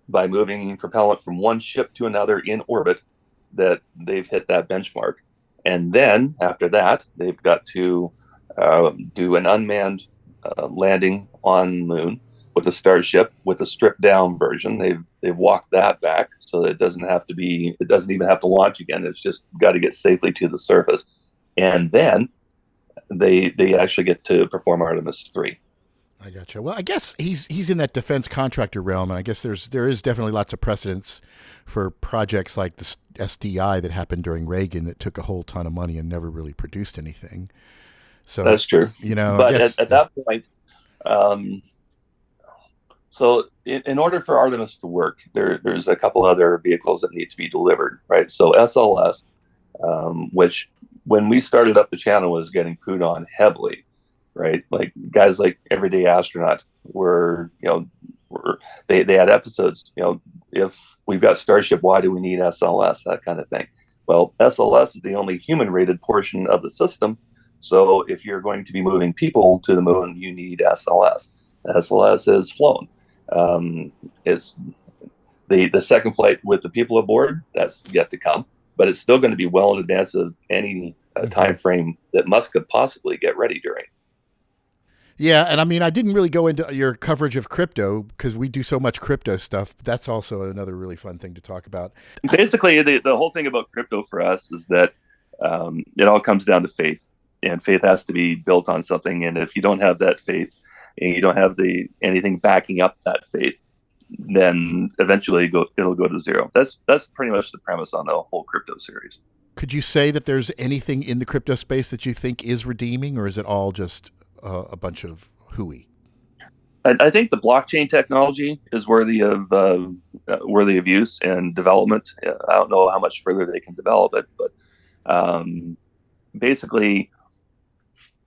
by moving propellant from one ship to another in orbit that they've hit that benchmark. And then after that, they've got to do an unmanned landing on the moon with a Starship with a stripped down version. They've walked that back so that it doesn't even have to launch again. It's just got to get safely to the surface. And then they actually get to perform Artemis 3. I gotcha. Well, I guess he's in that defense contractor realm, and I guess there is definitely lots of precedence for projects like the SDI that happened during Reagan that took a whole ton of money and never really produced anything. So that's true. But at that point, so in order for Artemis to work, there's a couple other vehicles that need to be delivered, right? So SLS, which when we started up the channel was getting pooed on heavily, right? Like guys like Everyday Astronaut they had episodes, if we've got Starship, why do we need SLS? That kind of thing. Well, SLS is the only human rated portion of the system. So if you're going to be moving people to the moon, you need SLS. SLS is flown. It's The second flight with the people aboard, that's yet to come, but it's still going to be well in advance of any time frame that Musk could possibly get ready during. Yeah, and I mean, I didn't really go into your coverage of crypto because we do so much crypto stuff. But that's also another really fun thing to talk about. Basically, the whole thing about crypto for us is that it all comes down to faith, and faith has to be built on something. And if you don't have that faith, and you don't have anything backing up that faith, then eventually it'll go to zero. That's pretty much the premise on the whole crypto series. Could you say that there's anything in the crypto space that you think is redeeming, or is it all just a bunch of hooey? I think the blockchain technology is worthy of use and development. I don't know how much further they can develop it, but basically,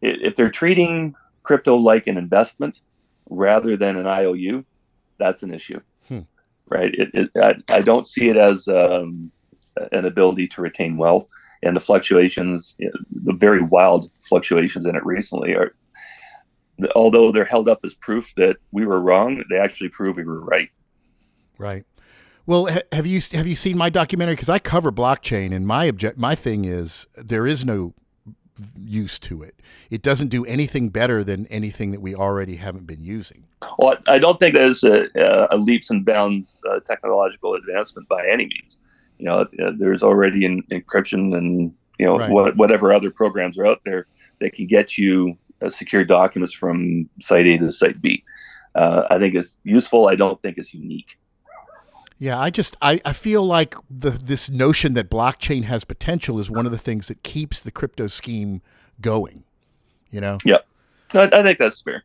if they're treating crypto like an investment rather than an IOU, that's an issue, right? I don't see it as an ability to retain wealth, and the fluctuations, the very wild fluctuations in it recently are. Although they're held up as proof that we were wrong, they actually prove we were right. Right. Well, have you seen my documentary? Because I cover blockchain, and my thing is there is no use to it. It doesn't do anything better than anything that we already haven't been using. Well, I don't think that is a leaps and bounds technological advancement by any means. There's already encryption and right. Whatever other programs are out there that can get you secure documents from site A to site B. I think it's useful. I don't think it's unique. Yeah, I feel like this notion that blockchain has potential is one of the things that keeps the crypto scheme going. Yeah, I think that's fair.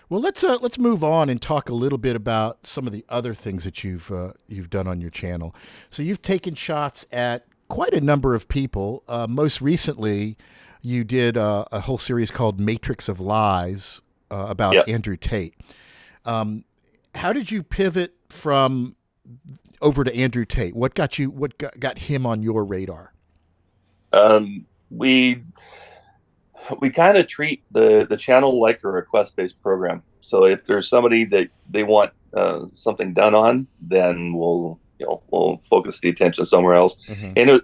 Well, let's move on and talk a little bit about some of the other things that you've done on your channel. So you've taken shots at quite a number of people. Most recently, you did a whole series called Matrix of Lies about Andrew Tate. How did you pivot from over to Andrew Tate? What got him on your radar? We kind of treat the channel like a request-based program. So if there's somebody that they want something done on, then we'll focus the attention somewhere else. Mm-hmm. And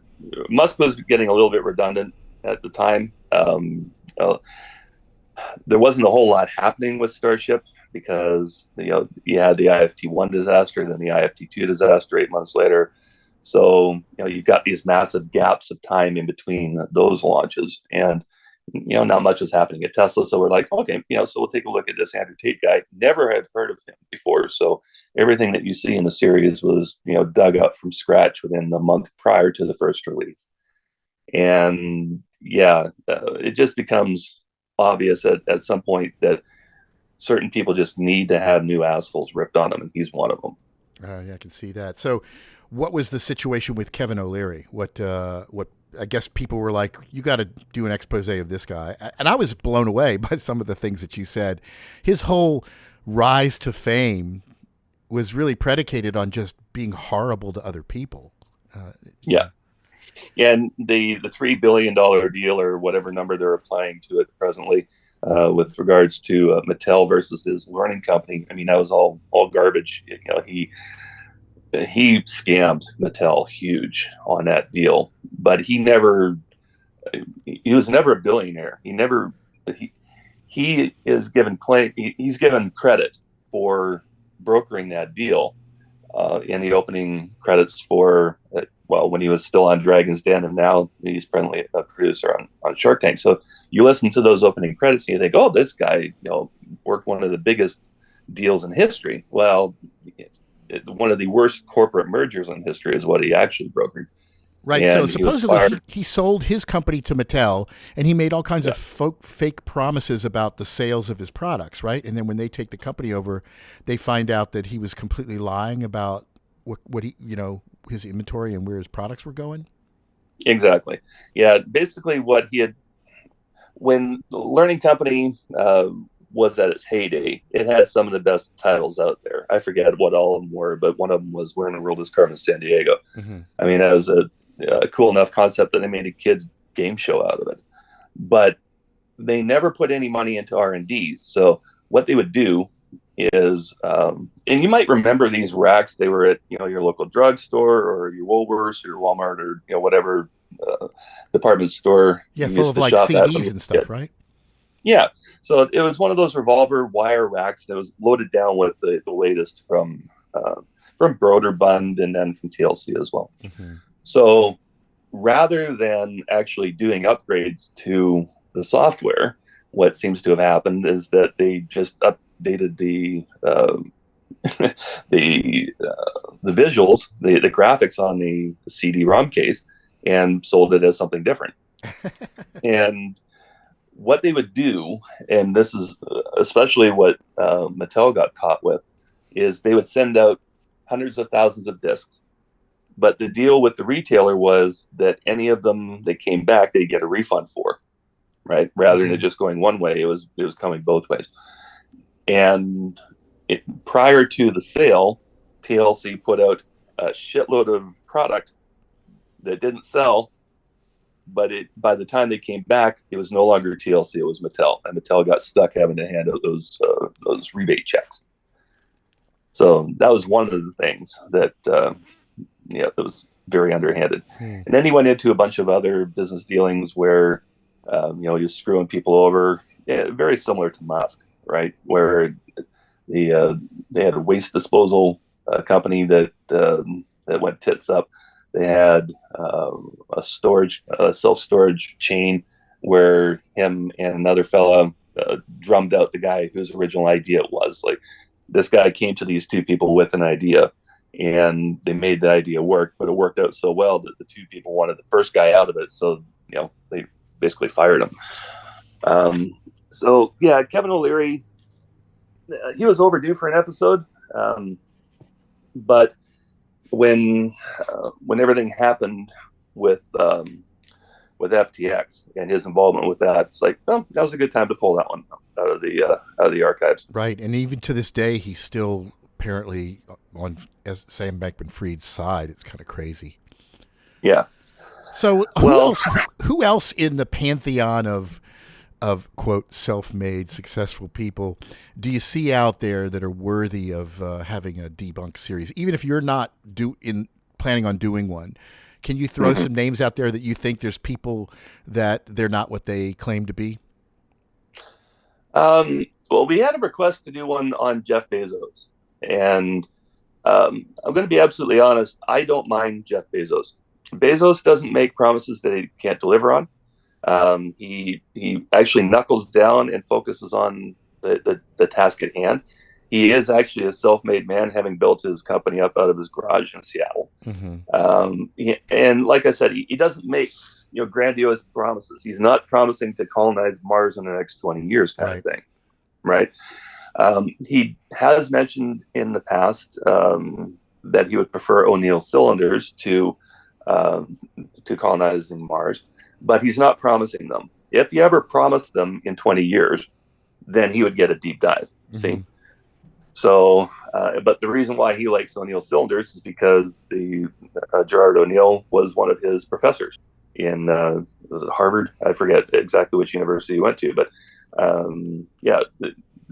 Musk was getting a little bit redundant at the time. There wasn't a whole lot happening with Starship because you had the IFT-1 disaster, then the IFT-2 disaster 8 months later. So you've got these massive gaps of time in between those launches, and not much was happening at Tesla. So we're like, okay, so we'll take a look at this Andrew Tate guy. Never had heard of him before. So everything that you see in the series was dug up from scratch within the month prior to the first release. And it just becomes obvious at some point that certain people just need to have new assholes ripped on them, and he's one of them. Yeah, I can see that. So what was the situation with Kevin O'Leary? What I guess people were like, you got to do an expose of this guy. And I was blown away by some of the things that you said. His whole rise to fame was really predicated on just being horrible to other people. And the $3 billion deal, or whatever number they're applying to it presently, with regards to Mattel versus his learning company, I mean, that was all garbage. He scammed Mattel huge on that deal, but he was never a billionaire. He is given he's given credit for brokering that deal in the opening credits for when he was still on Dragon's Den, and now he's presently a producer on Shark Tank. So you listen to those opening credits and you think, oh, this guy worked one of the biggest deals in history. Well, one of the worst corporate mergers in history is what he actually brokered. Right. And so supposedly he sold his company to Mattel, and he made all kinds of fake promises about the sales of his products, right? And then when they take the company over, they find out that he was completely lying about what he, his inventory and where his products were going. Exactly. Yeah. Basically what he had, when the learning company was at its heyday, it had some of the best titles out there. I forget what all of them were, but one of them was Where in the World is Carmen Sandiego. Mm-hmm. I mean, that was a cool enough concept that they made a kids game show out of it, but they never put any money into R&D. So what they would do is, and you might remember these racks. They were at your local drugstore or your Woolworths or your Walmart or whatever department store. Yeah, you full used of to like shop at when CDs you and were a stuff, kid. right? Yeah, so it was one of those revolver wire racks that was loaded down with the latest from Broderbund and then from TLC as well. Mm-hmm. So rather than actually doing upgrades to the software, what seems to have happened is that they just updated the the visuals, the graphics on the CD-ROM case, and sold it as something different. And what they would do, and this is especially what Mattel got caught with, is they would send out hundreds of thousands of discs. But the deal with the retailer was that any of them that came back, they'd get a refund for, right? Rather than it just going one way, it was coming both ways. And prior to the sale, TLC put out a shitload of product that didn't sell, but by the time they came back, it was no longer TLC, it was Mattel, and Mattel got stuck having to hand out those rebate checks. So that was one of the things that it was very underhanded. And then he went into a bunch of other business dealings where he was screwing people over, very similar to Musk, right? Where they had a waste disposal company that went tits up. They had a self-storage chain where him and another fella drummed out the guy whose original idea it was. Like, this guy came to these two people with an idea, and they made the idea work, but it worked out so well that the two people wanted the first guy out of it. So, they basically fired him. So yeah, Kevin O'Leary, he was overdue for an episode. But when everything happened with FTX and his involvement with that, it's like, oh, that was a good time to pull that one out of the archives. Right, and even to this day, he's still apparently on Sam Bankman-Fried's side. It's kind of crazy. Yeah. So who else in the pantheon of quote self-made successful people do you see out there that are worthy of having a debunk series? Even if you're not planning on doing one, can you throw some names out there that you think there's people that they're not what they claim to be? Well, we had a request to do one on Jeff Bezos, and I'm going to be absolutely honest. I don't mind Jeff Bezos. Bezos doesn't make promises that he can't deliver on. He actually knuckles down and focuses on the task at hand. He is actually a self-made man, having built his company up out of his garage in Seattle. And like I said, he doesn't make grandiose promises. He's not promising to colonize Mars in the next 20 years, kind of thing, right? He has mentioned in the past that he would prefer O'Neill cylinders to colonizing Mars, but he's not promising them. If he ever promised them in 20 years, then he would get a deep dive. See? So, but the reason why he likes O'Neill cylinders is because Gerard O'Neill was one of his professors in, was it Harvard? I forget exactly which university he went to, but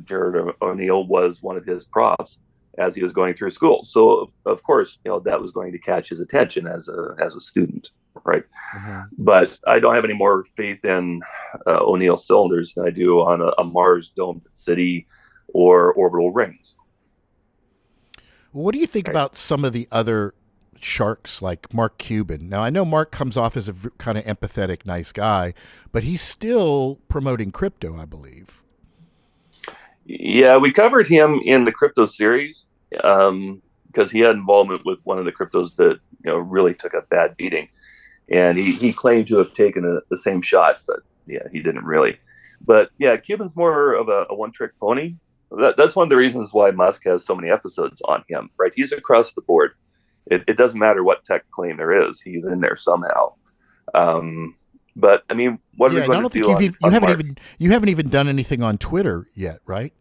Gerard O'Neill was one of his profs as he was going through school. So of course, that was going to catch his attention as a student, right? But I don't have any more faith in O'Neill cylinders than I do on a Mars domed city or orbital rings. What do you think about some of the other sharks like Mark Cuban? Now, I know Mark comes off as a kind of empathetic, nice guy, but he's still promoting crypto, I believe. Yeah, we covered him in the crypto series because he had involvement with one of the cryptos that really took a bad beating, and he claimed to have taken the same shot, but yeah, he didn't really. But yeah, Cuban's more of a one-trick pony. That's one of the reasons why Musk has so many episodes on him, right? He's across the board. It doesn't matter what tech claim there is; he's in there somehow. But I mean, what are we going to do? You haven't even done anything on Twitter yet, right?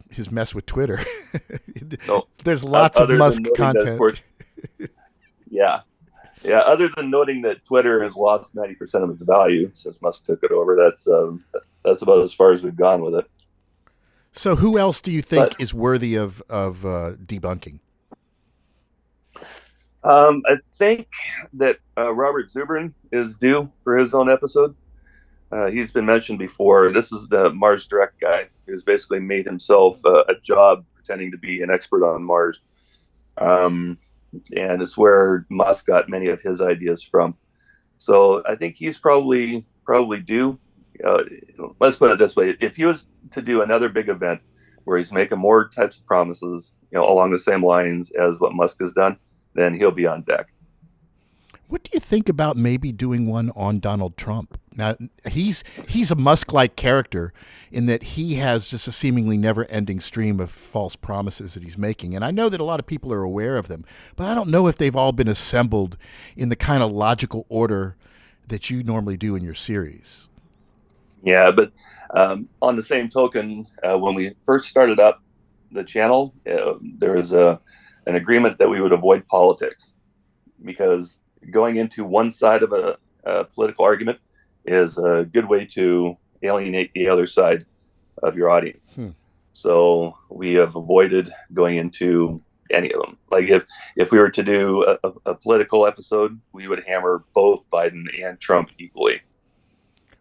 His mess with Twitter. No. There's lots of Musk content. Yeah. Other than noting that Twitter has lost 90% of its value since Musk took it over, that's about as far as we've gone with it. So who else do you think But is worthy of debunking? I think that Robert Zubrin is due for his own episode. He's been mentioned before. This is the Mars Direct guy who's basically made himself a job pretending to be an expert on Mars. And it's where Musk got many of his ideas from. So I think he's probably due. Let's put it this way: if he was to do another big event where he's making more types of promises, along the same lines as what Musk has done, then he'll be on deck. What do you think about maybe doing one on Donald Trump? Now, he's a Musk-like character in that he has just a seemingly never-ending stream of false promises that he's making. And I know that a lot of people are aware of them, but I don't know if they've all been assembled in the kind of logical order that you normally do in your series. Yeah, but on the same token, when we first started up the channel, there was an agreement that we would avoid politics, because going into one side of a political argument is a good way to alienate the other side of your audience. So we have avoided going into any of them. Like if we were to do a political episode, we would hammer both Biden and Trump equally.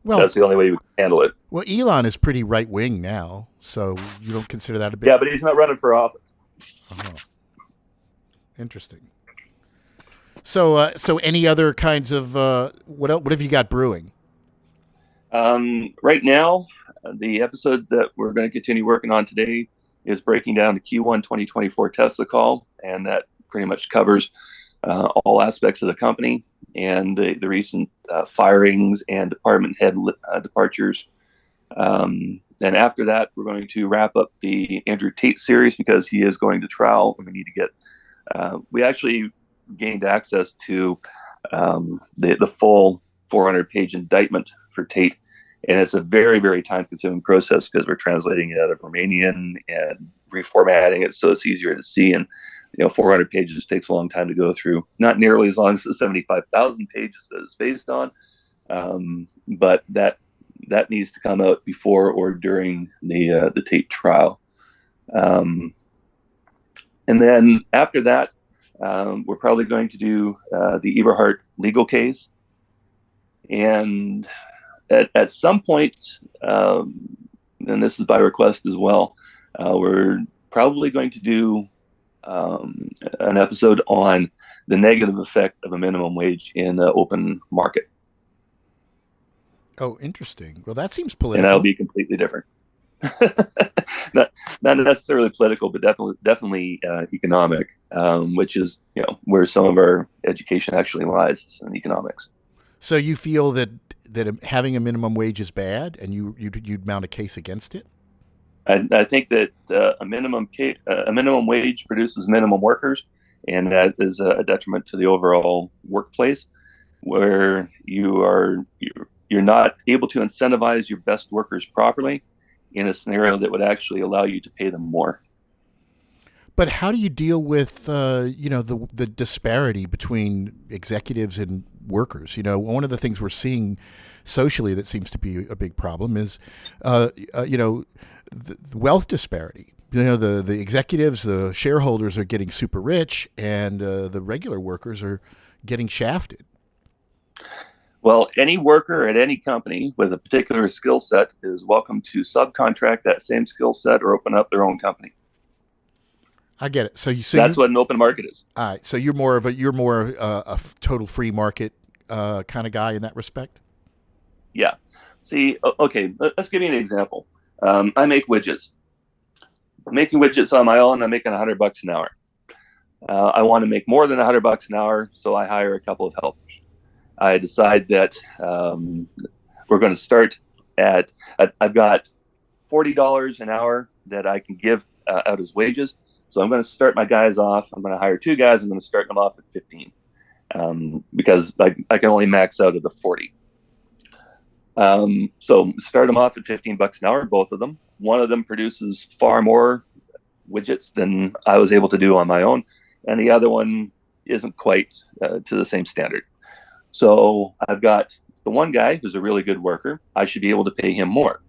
Well, that's the only way we can handle it. Well, Elon is pretty right wing now, so you don't consider that a bit? Yeah, but he's not running for office. Oh. Interesting. So any other kinds of what have you got brewing? Right now, the episode that we're going to continue working on today is breaking down the Q1 2024 Tesla call, and that pretty much covers all aspects of the company and the recent firings and department head departures. And after that, we're going to wrap up the Andrew Tate series, because he is going to trial, and we need to get. We actually gained access to the full 400-page indictment for Tate, and it's a very, very time-consuming process because we're translating it out of Romanian and reformatting it so it's easier to see. And 400 pages takes a long time to go through. Not nearly as long as the 75,000 pages that it's based on, but that needs to come out before or during the Tate trial. And then after that, we're probably going to do the Eberhard legal case. And at some point, and this is by request as well, we're probably going to do an episode on the negative effect of a minimum wage in the open market. Oh, interesting. Well, that seems political. And that'll be completely different. not necessarily political, but definitely economic, which is where some of our education actually lies, in economics. So you feel that having a minimum wage is bad, and you'd mount a case against it? I think that a minimum wage produces minimum workers, and that is a detriment to the overall workplace, where you're not able to incentivize your best workers properly in a scenario that would actually allow you to pay them more. But how do you deal with the disparity between executives and workers? One of the things we're seeing socially that seems to be a big problem is the wealth disparity. The executives, the shareholders are getting super rich, and the regular workers are getting shafted. Well, any worker at any company with a particular skill set is welcome to subcontract that same skill set or open up their own company. I get it. So that's what an open market is. All right. So you're more a total free market kind of guy in that respect. Yeah. See, okay, let's give you an example. I make widgets. Making widgets on my own, I'm making $100 an hour. I want to make more than $100 an hour, so I hire a couple of helpers. I decide that we're going to start I've got $40 an hour that I can give out as wages. So I'm going to start my guys off. I'm going to hire 2 guys. I'm going to start them off at 15 because I can only max out at the 40. So start them off at $15 an hour, both of them. One of them produces far more widgets than I was able to do on my own, and the other one isn't quite to the same standard. So I've got the one guy who's a really good worker. I should be able to pay him more.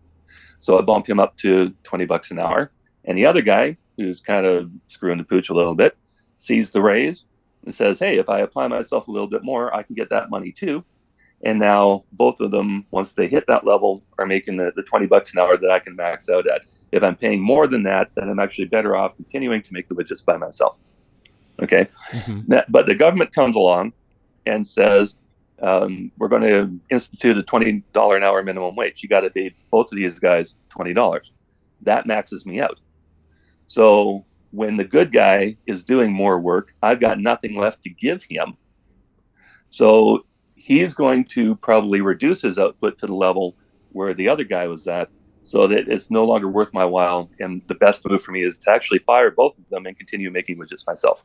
So I bump him up to $20 an hour. And the other guy, who's kind of screwing the pooch a little bit, sees the raise and says, hey, if I apply myself a little bit more, I can get that money too. And now both of them, once they hit that level, are making the $20 an hour that I can max out at. If I'm paying more than that, then I'm actually better off continuing to make the widgets by myself. Okay. But the government comes along and says, we're going to institute a $20 an hour minimum wage. You got to pay both of these guys $20. That maxes me out. So when the good guy is doing more work, I've got nothing left to give him. So he's going to probably reduce his output to the level where the other guy was at, so that it's no longer worth my while. And the best move for me is to actually fire both of them and continue making widgets myself.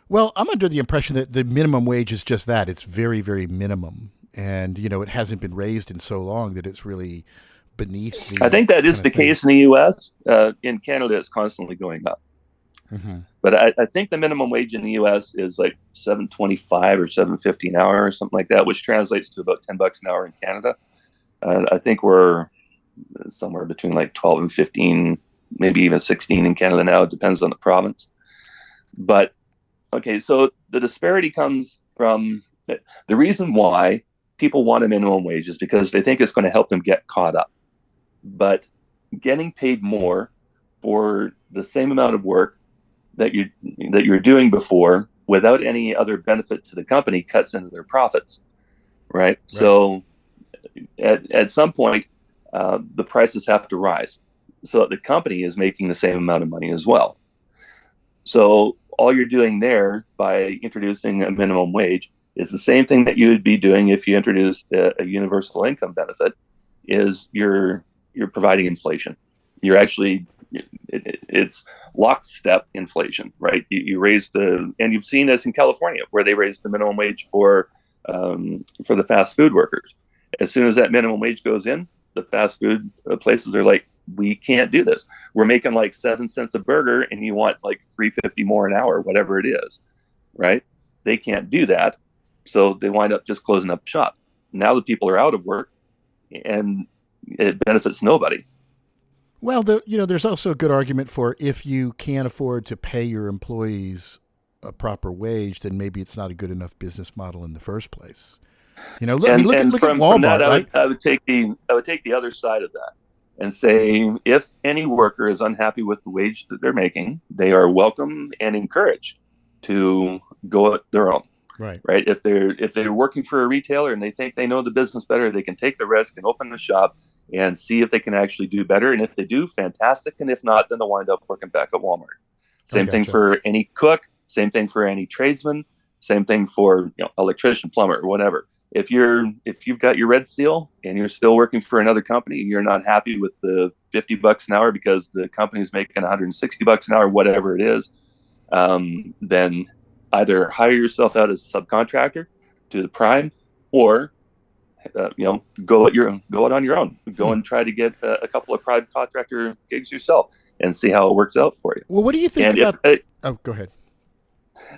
Well, I'm under the impression that the minimum wage is just that. It's very, very minimum. And, it hasn't been raised in so long that it's really beneath the... I think that is the case in the U.S. In Canada, it's constantly going up. But I think the minimum wage in the U.S. is like $7.25 or $7.50 an hour or something like that, which translates to about $10 an hour in Canada. I think we're somewhere between like 12 and 15, maybe even 16 in Canada now. It depends on the province. But okay, so the disparity comes from the reason why people want a minimum wage is because they think it's going to help them get caught up. But getting paid more for the same amount of work that you're doing before without any other benefit to the company cuts into their profits, right? So at some point, the prices have to rise so that the company is making the same amount of money as well. So all you're doing there by introducing a minimum wage is the same thing that you would be doing if you introduced a universal income benefit. Is you're providing inflation. You're actually it's lockstep inflation, right? You raise and you've seen this in California where they raised the minimum wage for the fast food workers. As soon as that minimum wage goes in, the fast food places are like, we can't do this. We're making like 7 cents a burger and you want like $3.50 more an hour, whatever it is, right? They can't do that. So they wind up just closing up shop. Now the people are out of work and it benefits nobody. Well, there's also a good argument for if you can't afford to pay your employees a proper wage, then maybe it's not a good enough business model in the first place. Look at Walmart, from that, right? I would take the other side of that and say, if any worker is unhappy with the wage that they're making, they are welcome and encouraged to go at their own. Right. If they're working for a retailer and they think they know the business better, they can take the risk and open the shop and see if they can actually do better. And if they do, fantastic. And if not, then they'll wind up working back at Walmart. Same thing for any cook. Same thing for any tradesman. Same thing for electrician, plumber, or whatever. If you've got your red seal and you're still working for another company and you're not happy with the $50 an hour because the company's making $160 an hour, whatever it is, then either hire yourself out as a subcontractor to the prime, or go it on your own. Go and try to get a couple of private contractor gigs yourself and see how it works out for you. Well, what do you think about? Go ahead.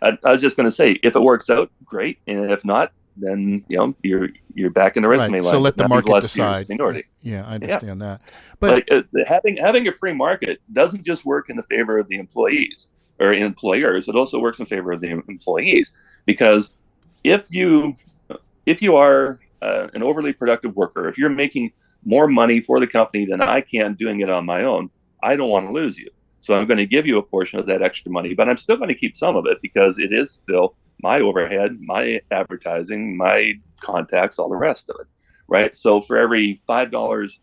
I was just going to say, if it works out, great, and if not, then you're back in the resume line. So let the market decide. Minority. Yeah, I understand that. But having a free market doesn't just work in the favor of the employees or employers. It also works in favor of the employees, because if you are an overly productive worker, if you're making more money for the company than I can doing it on my own, I don't want to lose you. So I'm going to give you a portion of that extra money, but I'm still going to keep some of it because it is still my overhead, my advertising, my contacts, all the rest of it, right? So for every $5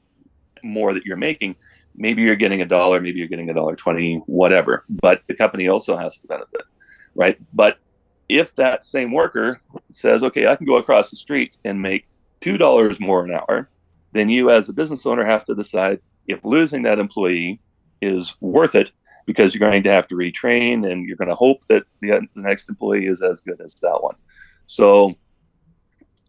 more that you're making, maybe you're getting $1, maybe you're getting $1.20, whatever, but the company also has to benefit, right? But if that same worker says, okay, I can go across the street and make $2 more an hour, then you as a business owner have to decide if losing that employee is worth it, because you're going to have to retrain and you're going to hope that the next employee is as good as that one. So,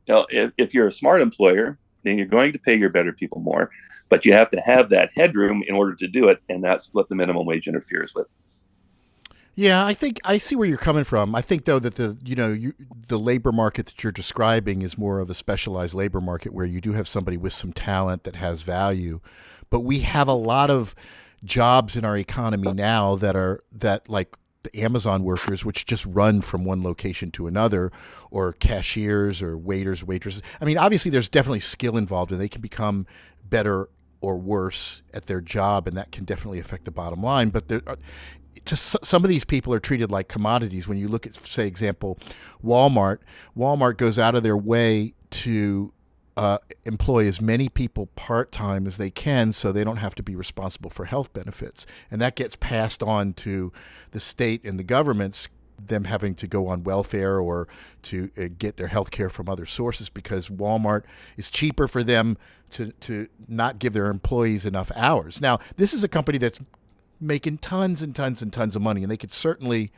if you're a smart employer, then you're going to pay your better people more, but you have to have that headroom in order to do it. And that's what the minimum wage interferes with. Yeah, I think I see where you're coming from. I think though that the labor market that you're describing is more of a specialized labor market where you do have somebody with some talent that has value, but we have a lot of jobs in our economy now that like the Amazon workers, which just run from one location to another, or cashiers or waiters, waitresses. I mean, obviously there's definitely skill involved and they can become better or worse at their job, and that can definitely affect the bottom line. But some of these people are treated like commodities. When you look at, say, example, Walmart goes out of their way to employ as many people part-time as they can so they don't have to be responsible for health benefits. And that gets passed on to the state and the governments, them having to go on welfare or to get their health care from other sources, because Walmart is cheaper for them to not give their employees enough hours. Now, this is a company that's making tons and tons and tons of money, and they could certainly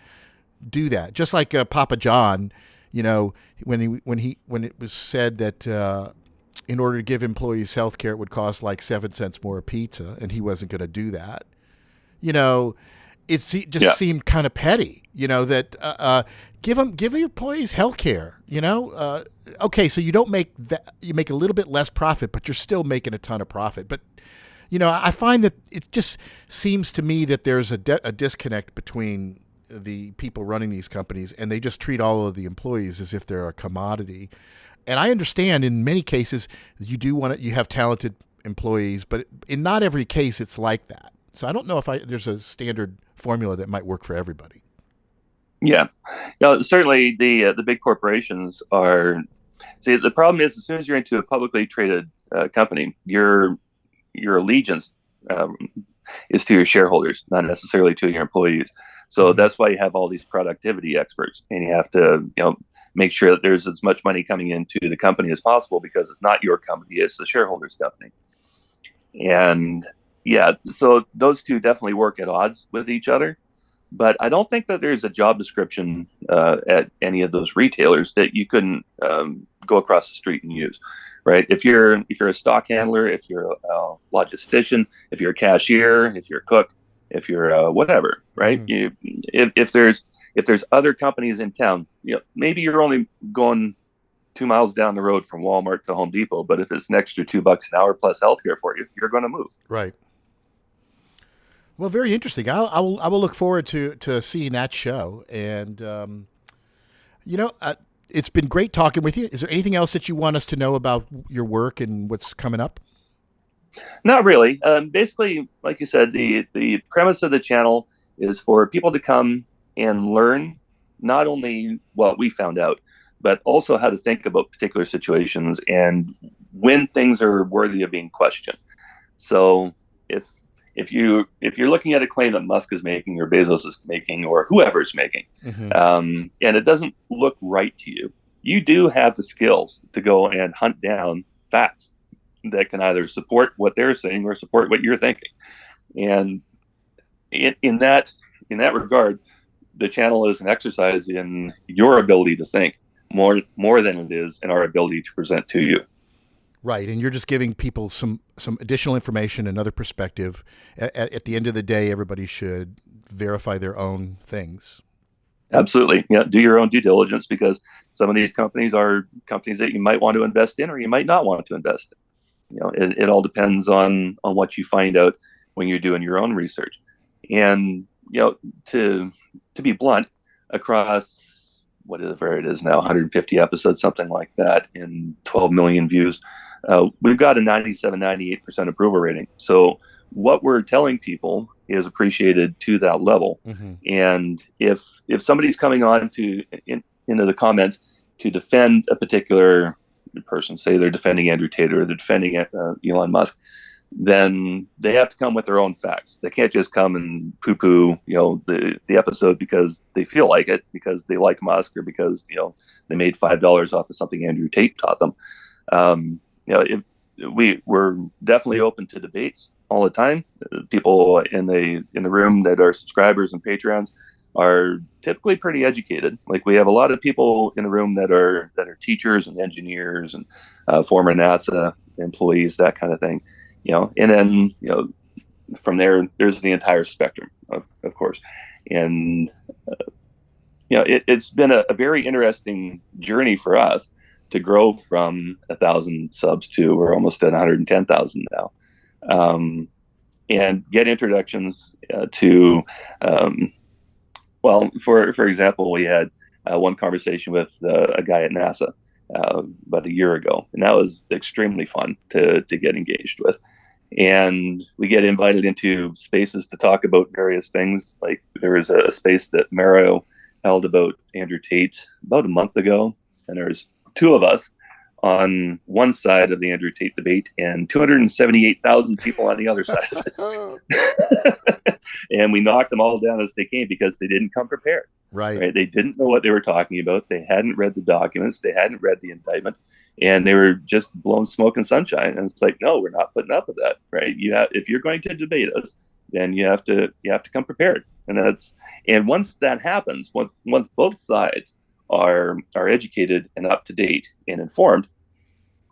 do that. Just like Papa John, when it was said that in order to give employees health care, it would cost like 7 cents more a pizza, and he wasn't going to do that. It seemed kind of petty, that give your employees health care, okay, so you don't make that, you make a little bit less profit, but you're still making a ton of profit. But I find that it just seems to me that there's a disconnect between the people running these companies, and they just treat all of the employees as if they're a commodity. And I understand in many cases you have talented employees, but in not every case it's like that. So I don't know if there's a standard formula that might work for everybody. Yeah, certainly the big corporations are. See, the problem is as soon as you're into a publicly traded company, your allegiance is to your shareholders, not necessarily to your employees. So that's why you have all these productivity experts, and you have to make sure that there's as much money coming into the company as possible, because it's not your company, it's the shareholders' company. And yeah, so those two definitely work at odds with each other. But I don't think that there's a job description at any of those retailers that you couldn't go across the street and use, right? If you're a stock handler, if you're a logistician, if you're a cashier, if you're a cook, if you're whatever, right? If there's other companies in town, maybe you're only going 2 miles down the road from Walmart to Home Depot, but if it's an extra $2 an hour plus healthcare for you, you're going to move. Right. Well, very interesting. I will look forward to seeing that show. And, it's been great talking with you. Is there anything else that you want us to know about your work and what's coming up? Not really. Basically, like you said, the premise of the channel is for people to come and learn not only what we found out, but also how to think about particular situations and when things are worthy of being questioned. So if you're looking at a claim that Musk is making or Bezos is making or whoever's making, and it doesn't look right to you, you do have the skills to go and hunt down facts that can either support what they're saying or support what you're thinking. And in that regard, the channel is an exercise in your ability to think more than it is in our ability to present to you. Right, and you're just giving people some additional information, another perspective. At the end of the day, everybody should verify their own things. Absolutely. Yeah, do your own due diligence, because some of these companies are companies that you might want to invest in or you might not want to invest in. It all depends on what you find out when you're doing your own research. And to be blunt, across whatever it is now, 150 episodes, something like that, in 12 million views, we've got a 98% approval rating. So what we're telling people is appreciated to that level. And if somebody's coming on into the comments to defend a particular person, say they're defending Andrew Tate or they're defending Elon Musk, then they have to come with their own facts. They can't just come and poo-poo, the episode because they feel like it, because they like Musk, or because they made $5 off of something Andrew Tate taught them. We're definitely open to debates all the time. People in the room that are subscribers and patrons are typically pretty educated. Like, we have a lot of people in the room that are teachers and engineers and former NASA employees, that kind of thing. And then from there's the entire spectrum, of course. And, it's been a very interesting journey for us to grow from 1,000 subs to we're almost at 110,000 now. And get introductions to, for example, we had one conversation with a guy at NASA about a year ago, and that was extremely fun to get engaged with. And we get invited into spaces to talk about various things. Like there was a space that Mario held about Andrew Tate about a month ago, and there's two of us on one side of the Andrew Tate debate and 278,000 people on the other side of it. And we knocked them all down as they came because they didn't come prepared. Right? They didn't know what they were talking about. They hadn't read the documents. They hadn't read the indictment. And they were just blowing smoke and sunshine. And it's like, no, we're not putting up with that. Right? If you're going to debate us, then you have to come prepared. And once that happens, once both sides are educated and up to date and informed,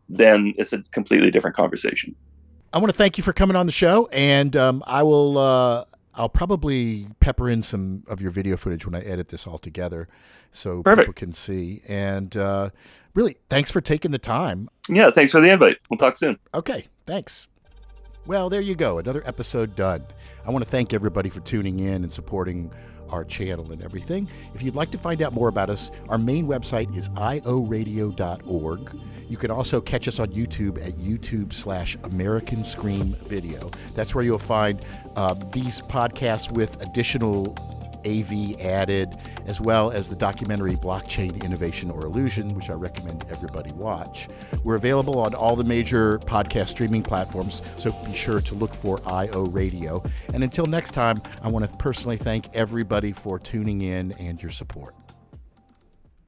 then it's a completely different conversation. I want to thank you for coming on the show, and I'll probably pepper in some of your video footage when I edit this all together, so Perfect. People can see. And really, thanks for taking the time. Yeah, thanks for the invite. We'll talk soon. Okay, thanks. Well, there you go. Another episode done. I want to thank everybody for tuning in and supporting our channel and everything. If you'd like to find out more about us, our main website is IORadio.org. You can also catch us on YouTube at YouTube/American Scream Video. That's where you'll find these podcasts with additional AV added, as well as the documentary Blockchain Innovation or Illusion, which I recommend everybody watch. We're available on all the major podcast streaming platforms, so be sure to look for IORadio. And until next time, I want to personally thank everybody for tuning in and your support.